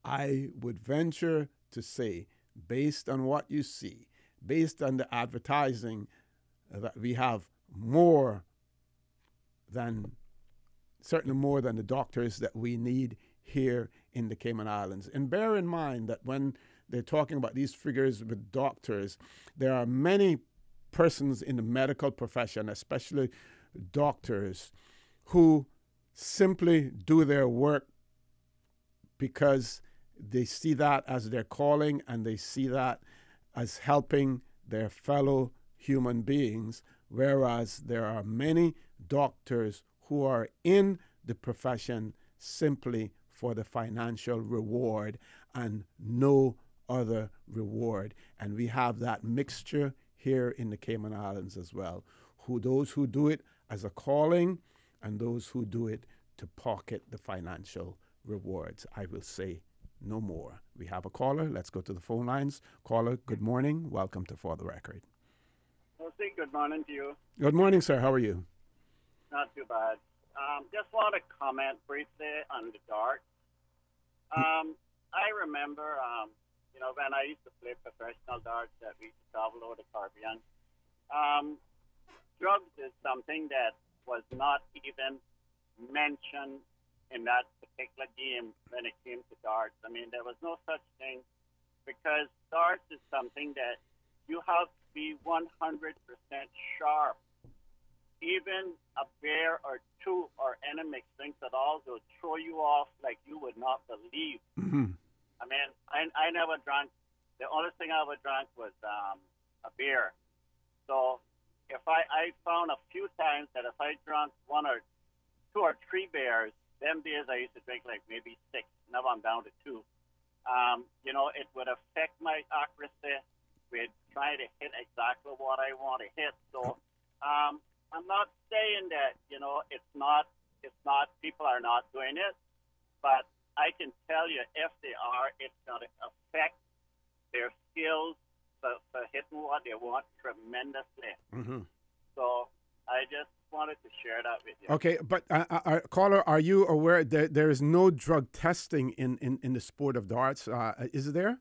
Speaker 4: I would venture to say, based on what you see, based on the advertising that we have more than, certainly more than the doctors that we need here in the Cayman Islands. And bear in mind that when they're talking about these figures with doctors, there are many persons in the medical profession, especially doctors, who simply do their work because they see that as their calling and they see that as helping their fellow human beings, whereas there are many doctors who are in the profession simply for the financial reward and no other reward. And we have that mixture here in the Cayman Islands as well, those who do it as a calling and those who do it to pocket the financial rewards. I will say no more. We have a caller. Let's go to the phone lines. Caller, good morning. Welcome to For the Record.
Speaker 12: Jose, good morning to you.
Speaker 4: Good morning, sir. How are you?
Speaker 12: Not too bad. Just want to comment briefly on the darts. I remember, when I used to play professional darts that we used to travel over the Caribbean. Drugs is something that was not even mentioned in that particular game when it came to darts. I mean, there was no such thing, because darts is something that you have to be 100% sharp. Even a bear or two or any mixed drinks at all will throw you off like you would not believe.
Speaker 4: Mm-hmm.
Speaker 12: I mean, I never drank. The only thing I ever drank was a beer. So if I found a few times that if I drank one or two or three beers, them beers I used to drink like maybe 6. Now I'm down to 2. It would affect my accuracy. We'd try to hit exactly what I want to hit. So I'm not saying that, it's not people are not doing it, but I can tell you if they are, it's going to affect their skills for hitting what they want tremendously.
Speaker 4: Mm-hmm.
Speaker 12: So I just wanted to share that with you.
Speaker 4: Okay, but caller, are you aware that there is no drug testing in the sport of darts? Is there?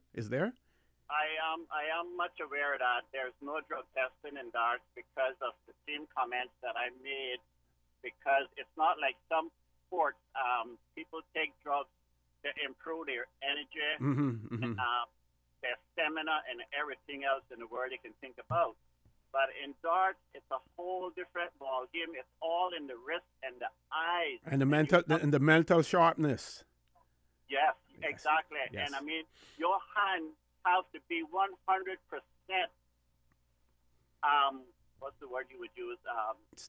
Speaker 12: I am much aware that there's no drug testing in darts because of the same comments that I made, because it's not like some sports. People take drugs to improve their energy, and, their stamina, and everything else in the world you can think about. But in darts, it's a whole different ball game. It's all in the wrist and the eyes.
Speaker 4: And the mental sharpness.
Speaker 12: Yes, exactly.
Speaker 4: Yes.
Speaker 12: And I mean, your hand has to be 100%. What's the word you would use?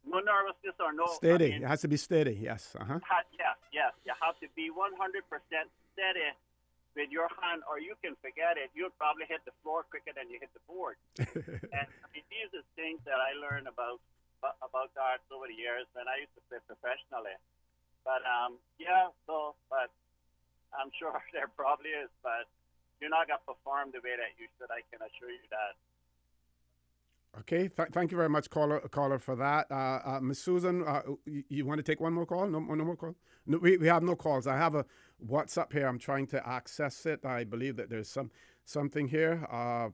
Speaker 12: No nervousness or no.
Speaker 4: Steady. It has to be steady. Yes.
Speaker 12: Yes. You have to be 100% steady with your hand, or you can forget it. You'll probably hit the floor quicker than you hit the board. And I mean, these are things that I learned about darts over the years when I used to play professionally. But but I'm sure there probably is, but you're not going to perform the way that you should. I can assure you that.
Speaker 4: Okay, thank you very much, caller, for that. Ms. Susan, you want to take one more call? No more call? No, we have no calls. I have a WhatsApp here. I'm trying to access it. I believe that there's something here.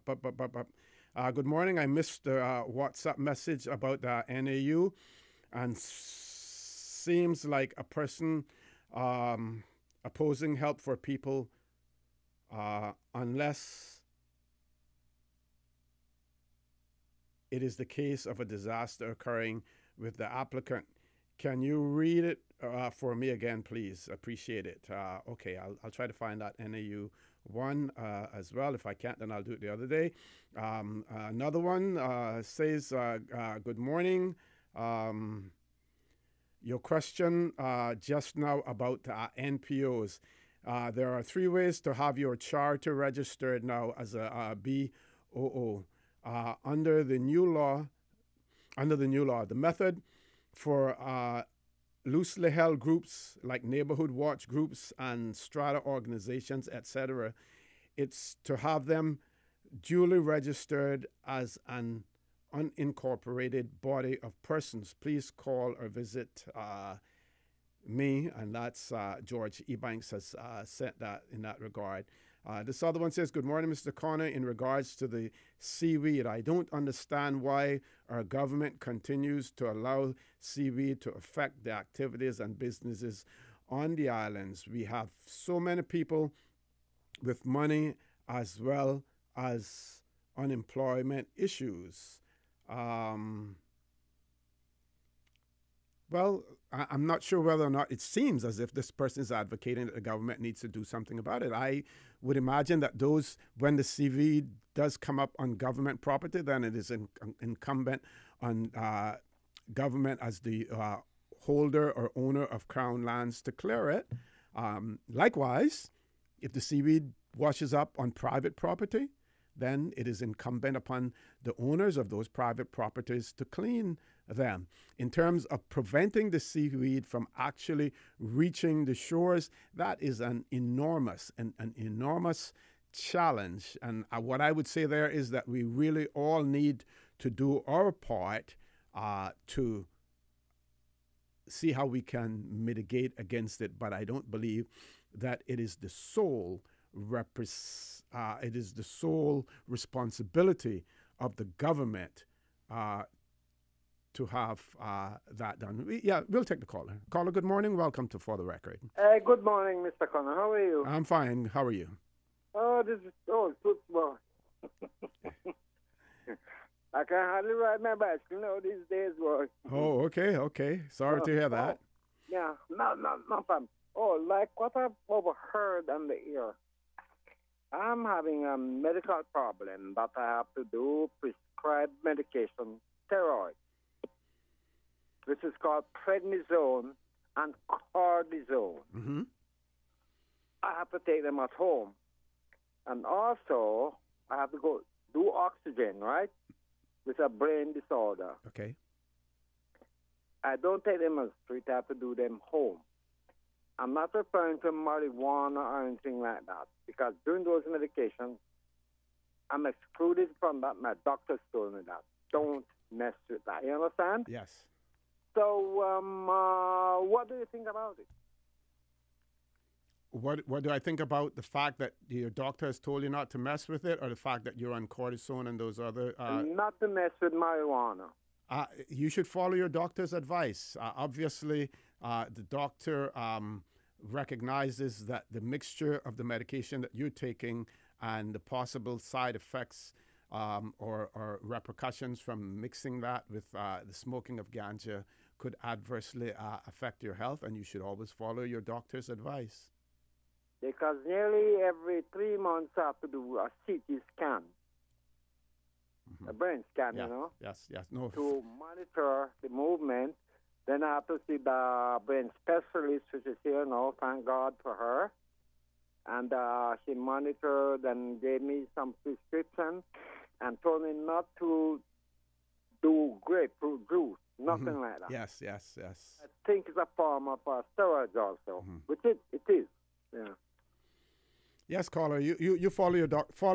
Speaker 4: Good morning. I missed the WhatsApp message about the NAU, and seems like a person opposing help for people unless it is the case of a disaster occurring with the applicant. Can you read it for me again, please? Appreciate it. Okay, I'll try to find that NAU one as well. If I can't, then I'll do it the other day. Another one says, good morning. Your question just now about NPOs. There are 3 ways to have your charter registered now as a BOO. Under the new law, the method for loosely held groups like neighborhood watch groups and strata organizations, etc., it's to have them duly registered as an unincorporated body of persons. Please call or visit me, and that's George Ebanks has sent that in that regard. This other one says, good morning, Mr. Connor. In regards to the seaweed, I don't understand why our government continues to allow seaweed to affect the activities and businesses on the islands. We have so many people with money as well as unemployment issues. Well, I'm not sure whether or not it seems as if this person is advocating that the government needs to do something about it. I would imagine that when the seaweed does come up on government property, then it is incumbent on government as the holder or owner of Crown lands to clear it. Likewise, if the seaweed washes up on private property, then it is incumbent upon the owners of those private properties to clean them. In terms of preventing the seaweed from actually reaching the shores, that is an enormous challenge. And what I would say there is that we really all need to do our part to see how we can mitigate against it. But I don't believe that it is the sole responsibility of the government to have that done. We'll take the caller. Caller, good morning. Welcome to For the Record.
Speaker 13: Good morning, Mr. Connor. How are you?
Speaker 4: I'm fine. How are you?
Speaker 13: Oh, this is football. I can hardly ride my bicycle now these days, boy.
Speaker 4: Oh, okay. Sorry to hear that.
Speaker 13: Yeah, no problem. Oh, like what I've overheard on the air, I'm having a medical problem that I have to do prescribed medication, steroids. This is called prednisone and cortisone.
Speaker 4: Mm-hmm.
Speaker 13: I have to take them at home. And also, I have to go do oxygen, right? With a brain disorder.
Speaker 4: Okay.
Speaker 13: I don't take them on the street. I have to do them home. I'm not referring to marijuana or anything like that, because during those medications, I'm excluded from that. My doctor told me that. Don't mess with that. You understand?
Speaker 4: Yes.
Speaker 13: So, what do you think about it?
Speaker 4: What do I think about the fact that your doctor has told you not to mess with it, or the fact that you're on cortisone and those other...
Speaker 13: not to mess with marijuana.
Speaker 4: You should follow your doctor's advice. Obviously, the doctor recognizes that the mixture of the medication that you're taking and the possible side effects or repercussions from mixing that with the smoking of ganja could adversely affect your health, and you should always follow your doctor's advice.
Speaker 13: Because nearly every 3 months I have to do a CT scan, a brain scan,
Speaker 4: Yeah.
Speaker 13: you know?
Speaker 4: Yes. No.
Speaker 13: To monitor the movement. Then I have to see the brain specialist, which is here now, thank God for her. And she monitored and gave me some prescription and told me not to do grapefruit juice, nothing like that.
Speaker 4: Yes.
Speaker 13: I think it's a form of steroids also, which it is. Yeah.
Speaker 4: Yes, caller. You follow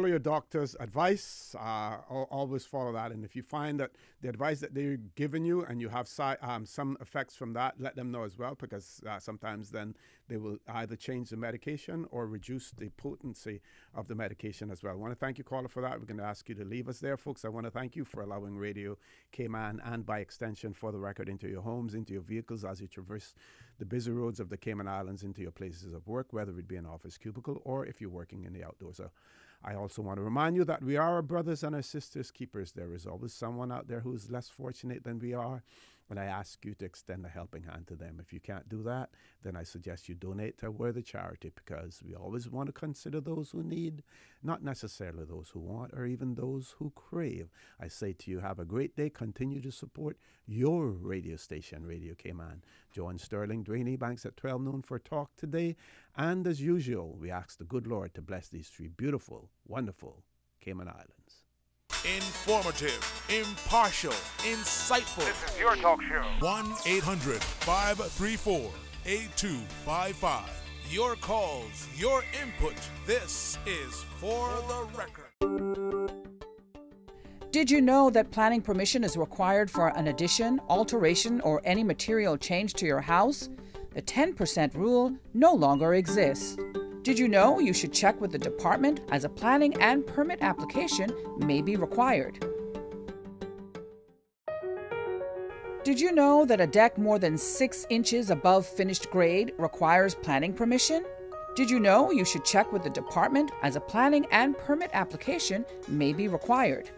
Speaker 4: your doctor's advice. Always follow that. And if you find that the advice that they're giving you and you have some effects from that, let them know as well, because sometimes then they will either change the medication or reduce the potency of the medication as well. I want to thank you, caller, for that. We're going to ask you to leave us there, folks. I want to thank you for allowing Radio Cayman and by extension For the Record into your homes, into your vehicles as you traverse the busy roads of the Cayman Islands, into your places of work, whether it be an office cubicle or if you're working in the outdoors. So I also want to remind you that we are our brothers and our sisters' keepers. There is always someone out there who is less fortunate than we are, and I ask you to extend a helping hand to them. If you can't do that, then I suggest you donate to a worthy charity, because we always want to consider those who need, not necessarily those who want or even those who crave. I say to you, have a great day. Continue to support your radio station, Radio Cayman. Join Sterling, Dwayne Ebanks at 12 noon for Talk Today. And as usual, we ask the good Lord to bless these three beautiful, wonderful Cayman Islands.
Speaker 1: Informative, impartial, insightful.
Speaker 14: This is your talk show.
Speaker 1: 1-800-534-8255. Your calls, your input. This is For the Record.
Speaker 15: Did you know that planning permission is required for an addition, alteration, or any material change to your house? The 10% rule no longer exists. Did you know you should check with the department as a planning and permit application may be required? Did you know that a deck more than 6 inches above finished grade requires planning permission? Did you know you should check with the department as a planning and permit application may be required?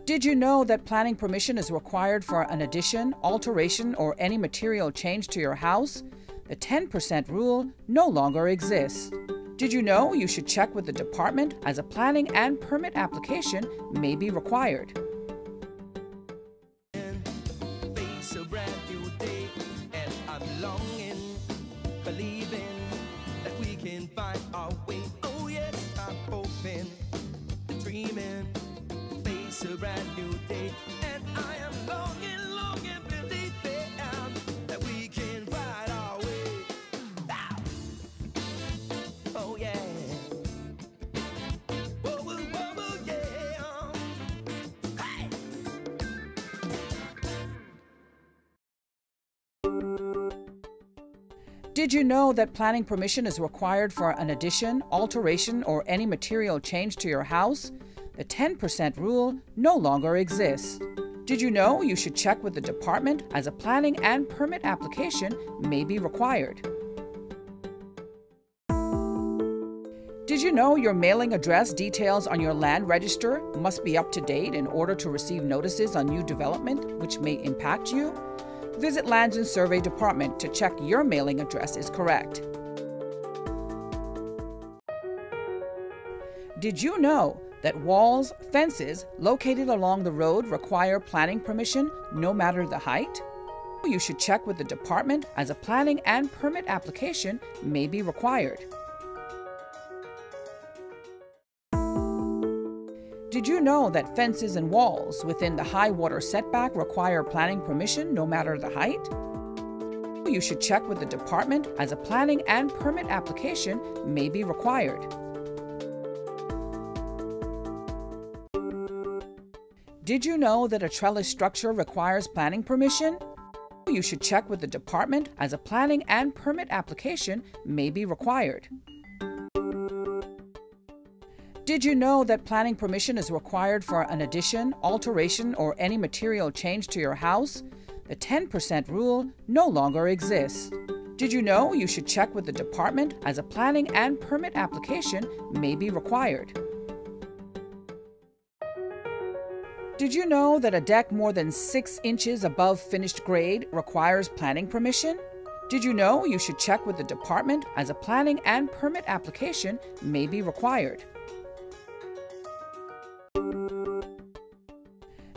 Speaker 15: Did you know that planning permission is required for an addition, alteration, or any material change to your house? The 10% rule no longer exists. Did you know you should check with the department as a planning and permit application may be required?
Speaker 14: Face a brand new day, and I'm longing, believing that we can find our way. Oh yes, I'm hoping, dreaming. Face a brand new day, and I am longing, longing, believing that we can find our way. Ah. Oh yeah. Whoa, whoa, whoa, whoa, yeah. Hey.
Speaker 15: Did you know that planning permission is required for an addition, alteration, or any material change to your house? The 10% rule no longer exists. Did you know you should check with the department as a planning and permit application may be required? Did you know your mailing address details on your land register must be up to date in order to receive notices on new development which may impact you? Visit Lands and Survey Department to check your mailing address is correct. Did you know that walls, fences located along the road require planning permission no matter the height? You should check with the department as a planning and permit application may be required. Did you know that fences and walls within the high water setback require planning permission no matter the height? You should check with the department as a planning and permit application may be required. Did you know that a trellis structure requires planning permission? You should check with the department as a planning and permit application may be required. Did you know that planning permission is required for an addition, alteration, or any material change to your house? The 10% rule no longer exists. Did you know you should check with the department as a planning and permit application may be required? Did you know that a deck more than 6 inches above finished grade requires planning permission? Did you know you should check with the department as a planning and permit application may be required?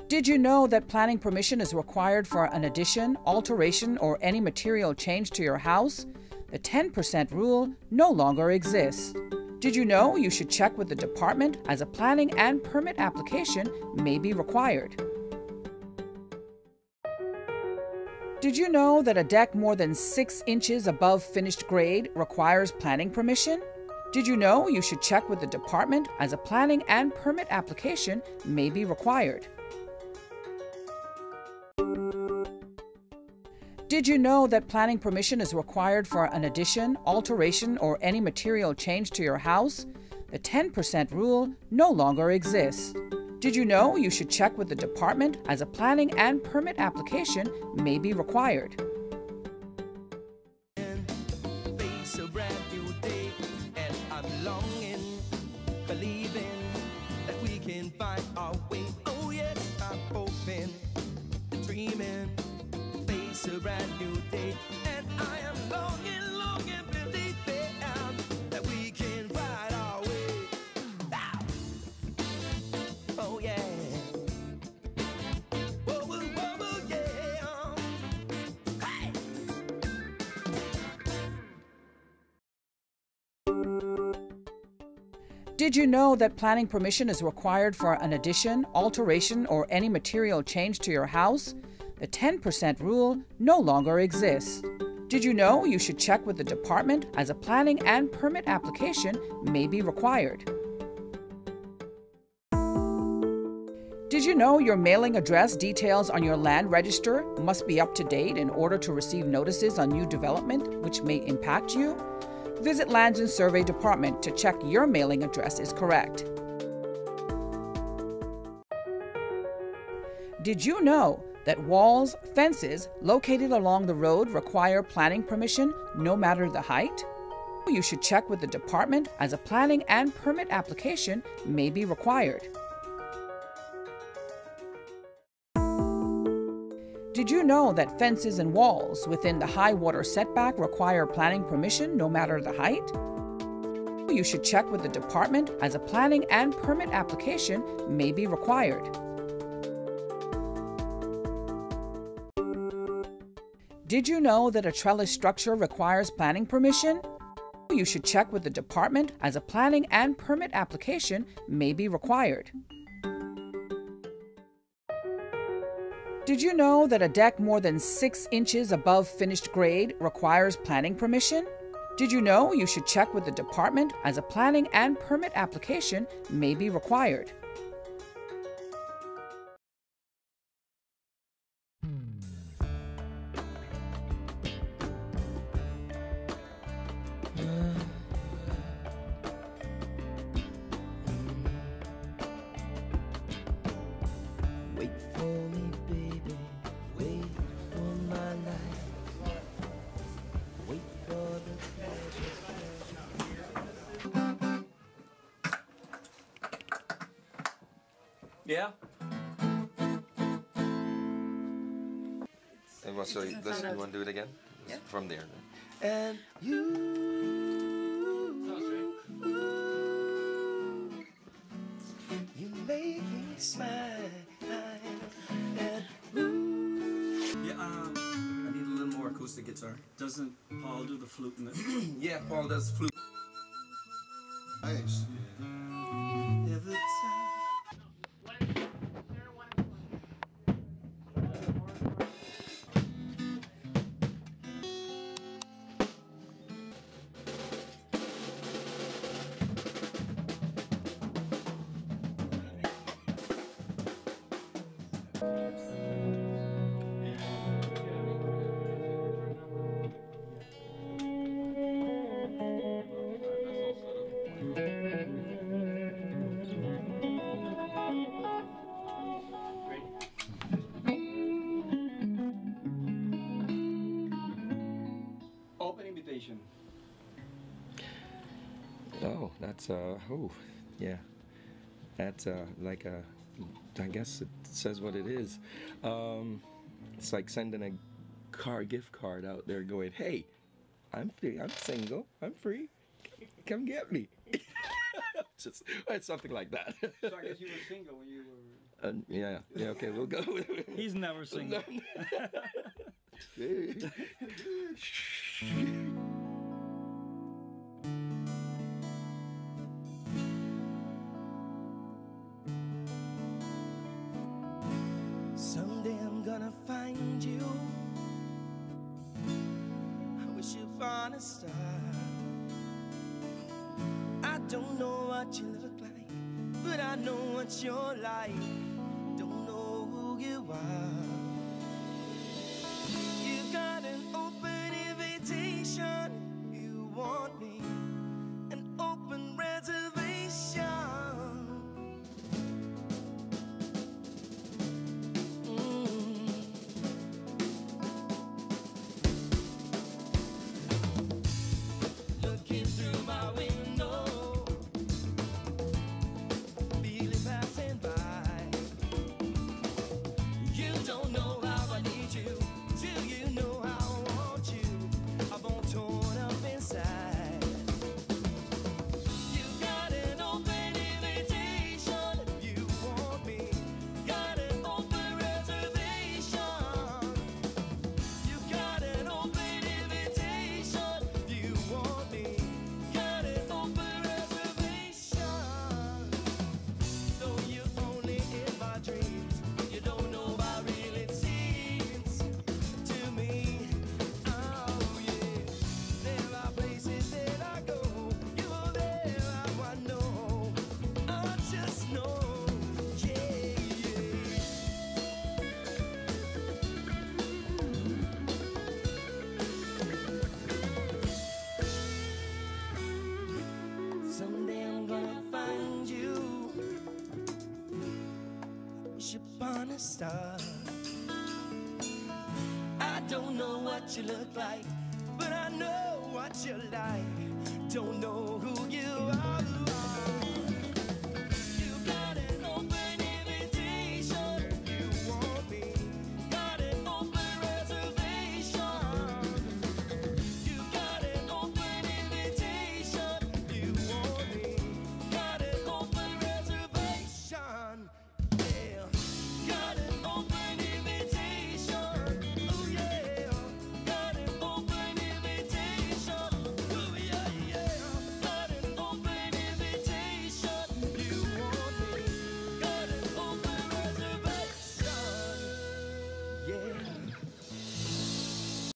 Speaker 15: Did you know that planning permission is required for an addition, alteration, or any material change to your house? The 10% rule no longer exists. Did you know you should check with the department as a planning and permit application may be required? Did you know that a deck more than 6 inches above finished grade requires planning permission? Did you know you should check with the department as a planning and permit application may be required? Did you know that planning permission is required for an addition, alteration, or any material change to your house? The 10% rule no longer exists. Did you know you should check with the department as a planning and permit application may be required?
Speaker 14: Face a brand new day, and I'm longing, believing that we can find our way. Oh yes, I'm hoping, dreaming. Face a brand new day, and I am longing, longing, believing that we can find our way. Ah. Oh yeah. Whoa, whoa, whoa, whoa, yeah. Hey.
Speaker 15: Did you know that planning permission is required for an addition, alteration, or any material change to your house? The 10% rule no longer exists. Did you know you should check with the department as a planning and permit application may be required? Did you know your mailing address details on your land register must be up to date in order to receive notices on new development which may impact you? Visit Lands and Survey Department to check your mailing address is correct. Did you know that walls, fences located along the road require planning permission no matter the height? You should check with the department as a planning and permit application may be required. Did you know that fences and walls within the high water setback require planning permission no matter the height? You should check with the department as a planning and permit application may be required. Did you know that a trellis structure requires planning permission? You should check with the department as a planning and permit application may be required. Did you know that a deck more than 6 inches above finished grade requires planning permission? Did you know you should check with the department as a planning and permit application may be required?
Speaker 14: Wait for me, baby. Wait for my life. Wait for the pleasure.
Speaker 16: Yeah.
Speaker 17: So you want to do it again?
Speaker 14: Yeah.
Speaker 17: From there.
Speaker 14: And you make me smile. And
Speaker 16: Yeah, I need a little more acoustic guitar. Doesn't Paul do the flute in it?
Speaker 17: Yeah, Paul does flute.
Speaker 16: Nice.
Speaker 14: every time.
Speaker 16: Open invitation.
Speaker 17: Oh, that's yeah. That's like a, I guess it says what it is. It's like sending a gift card out there going, hey, I'm free, I'm single, I'm free, come get me. Just, it's something like that.
Speaker 16: So I guess you were single when you were...
Speaker 17: Yeah, okay, we'll go with it.
Speaker 16: He's never single.
Speaker 14: Someday I'm gonna find you. I wish upon a star. I don't know what you look like, but I know what you're like. Don't know who you are. You got an open invitation. You want me, an open reservation. Looking through my window, feeling passing by. You don't know how I need you till you know how I want upon a star. I don't know what you look like, but I know what you like. Don't know who you are.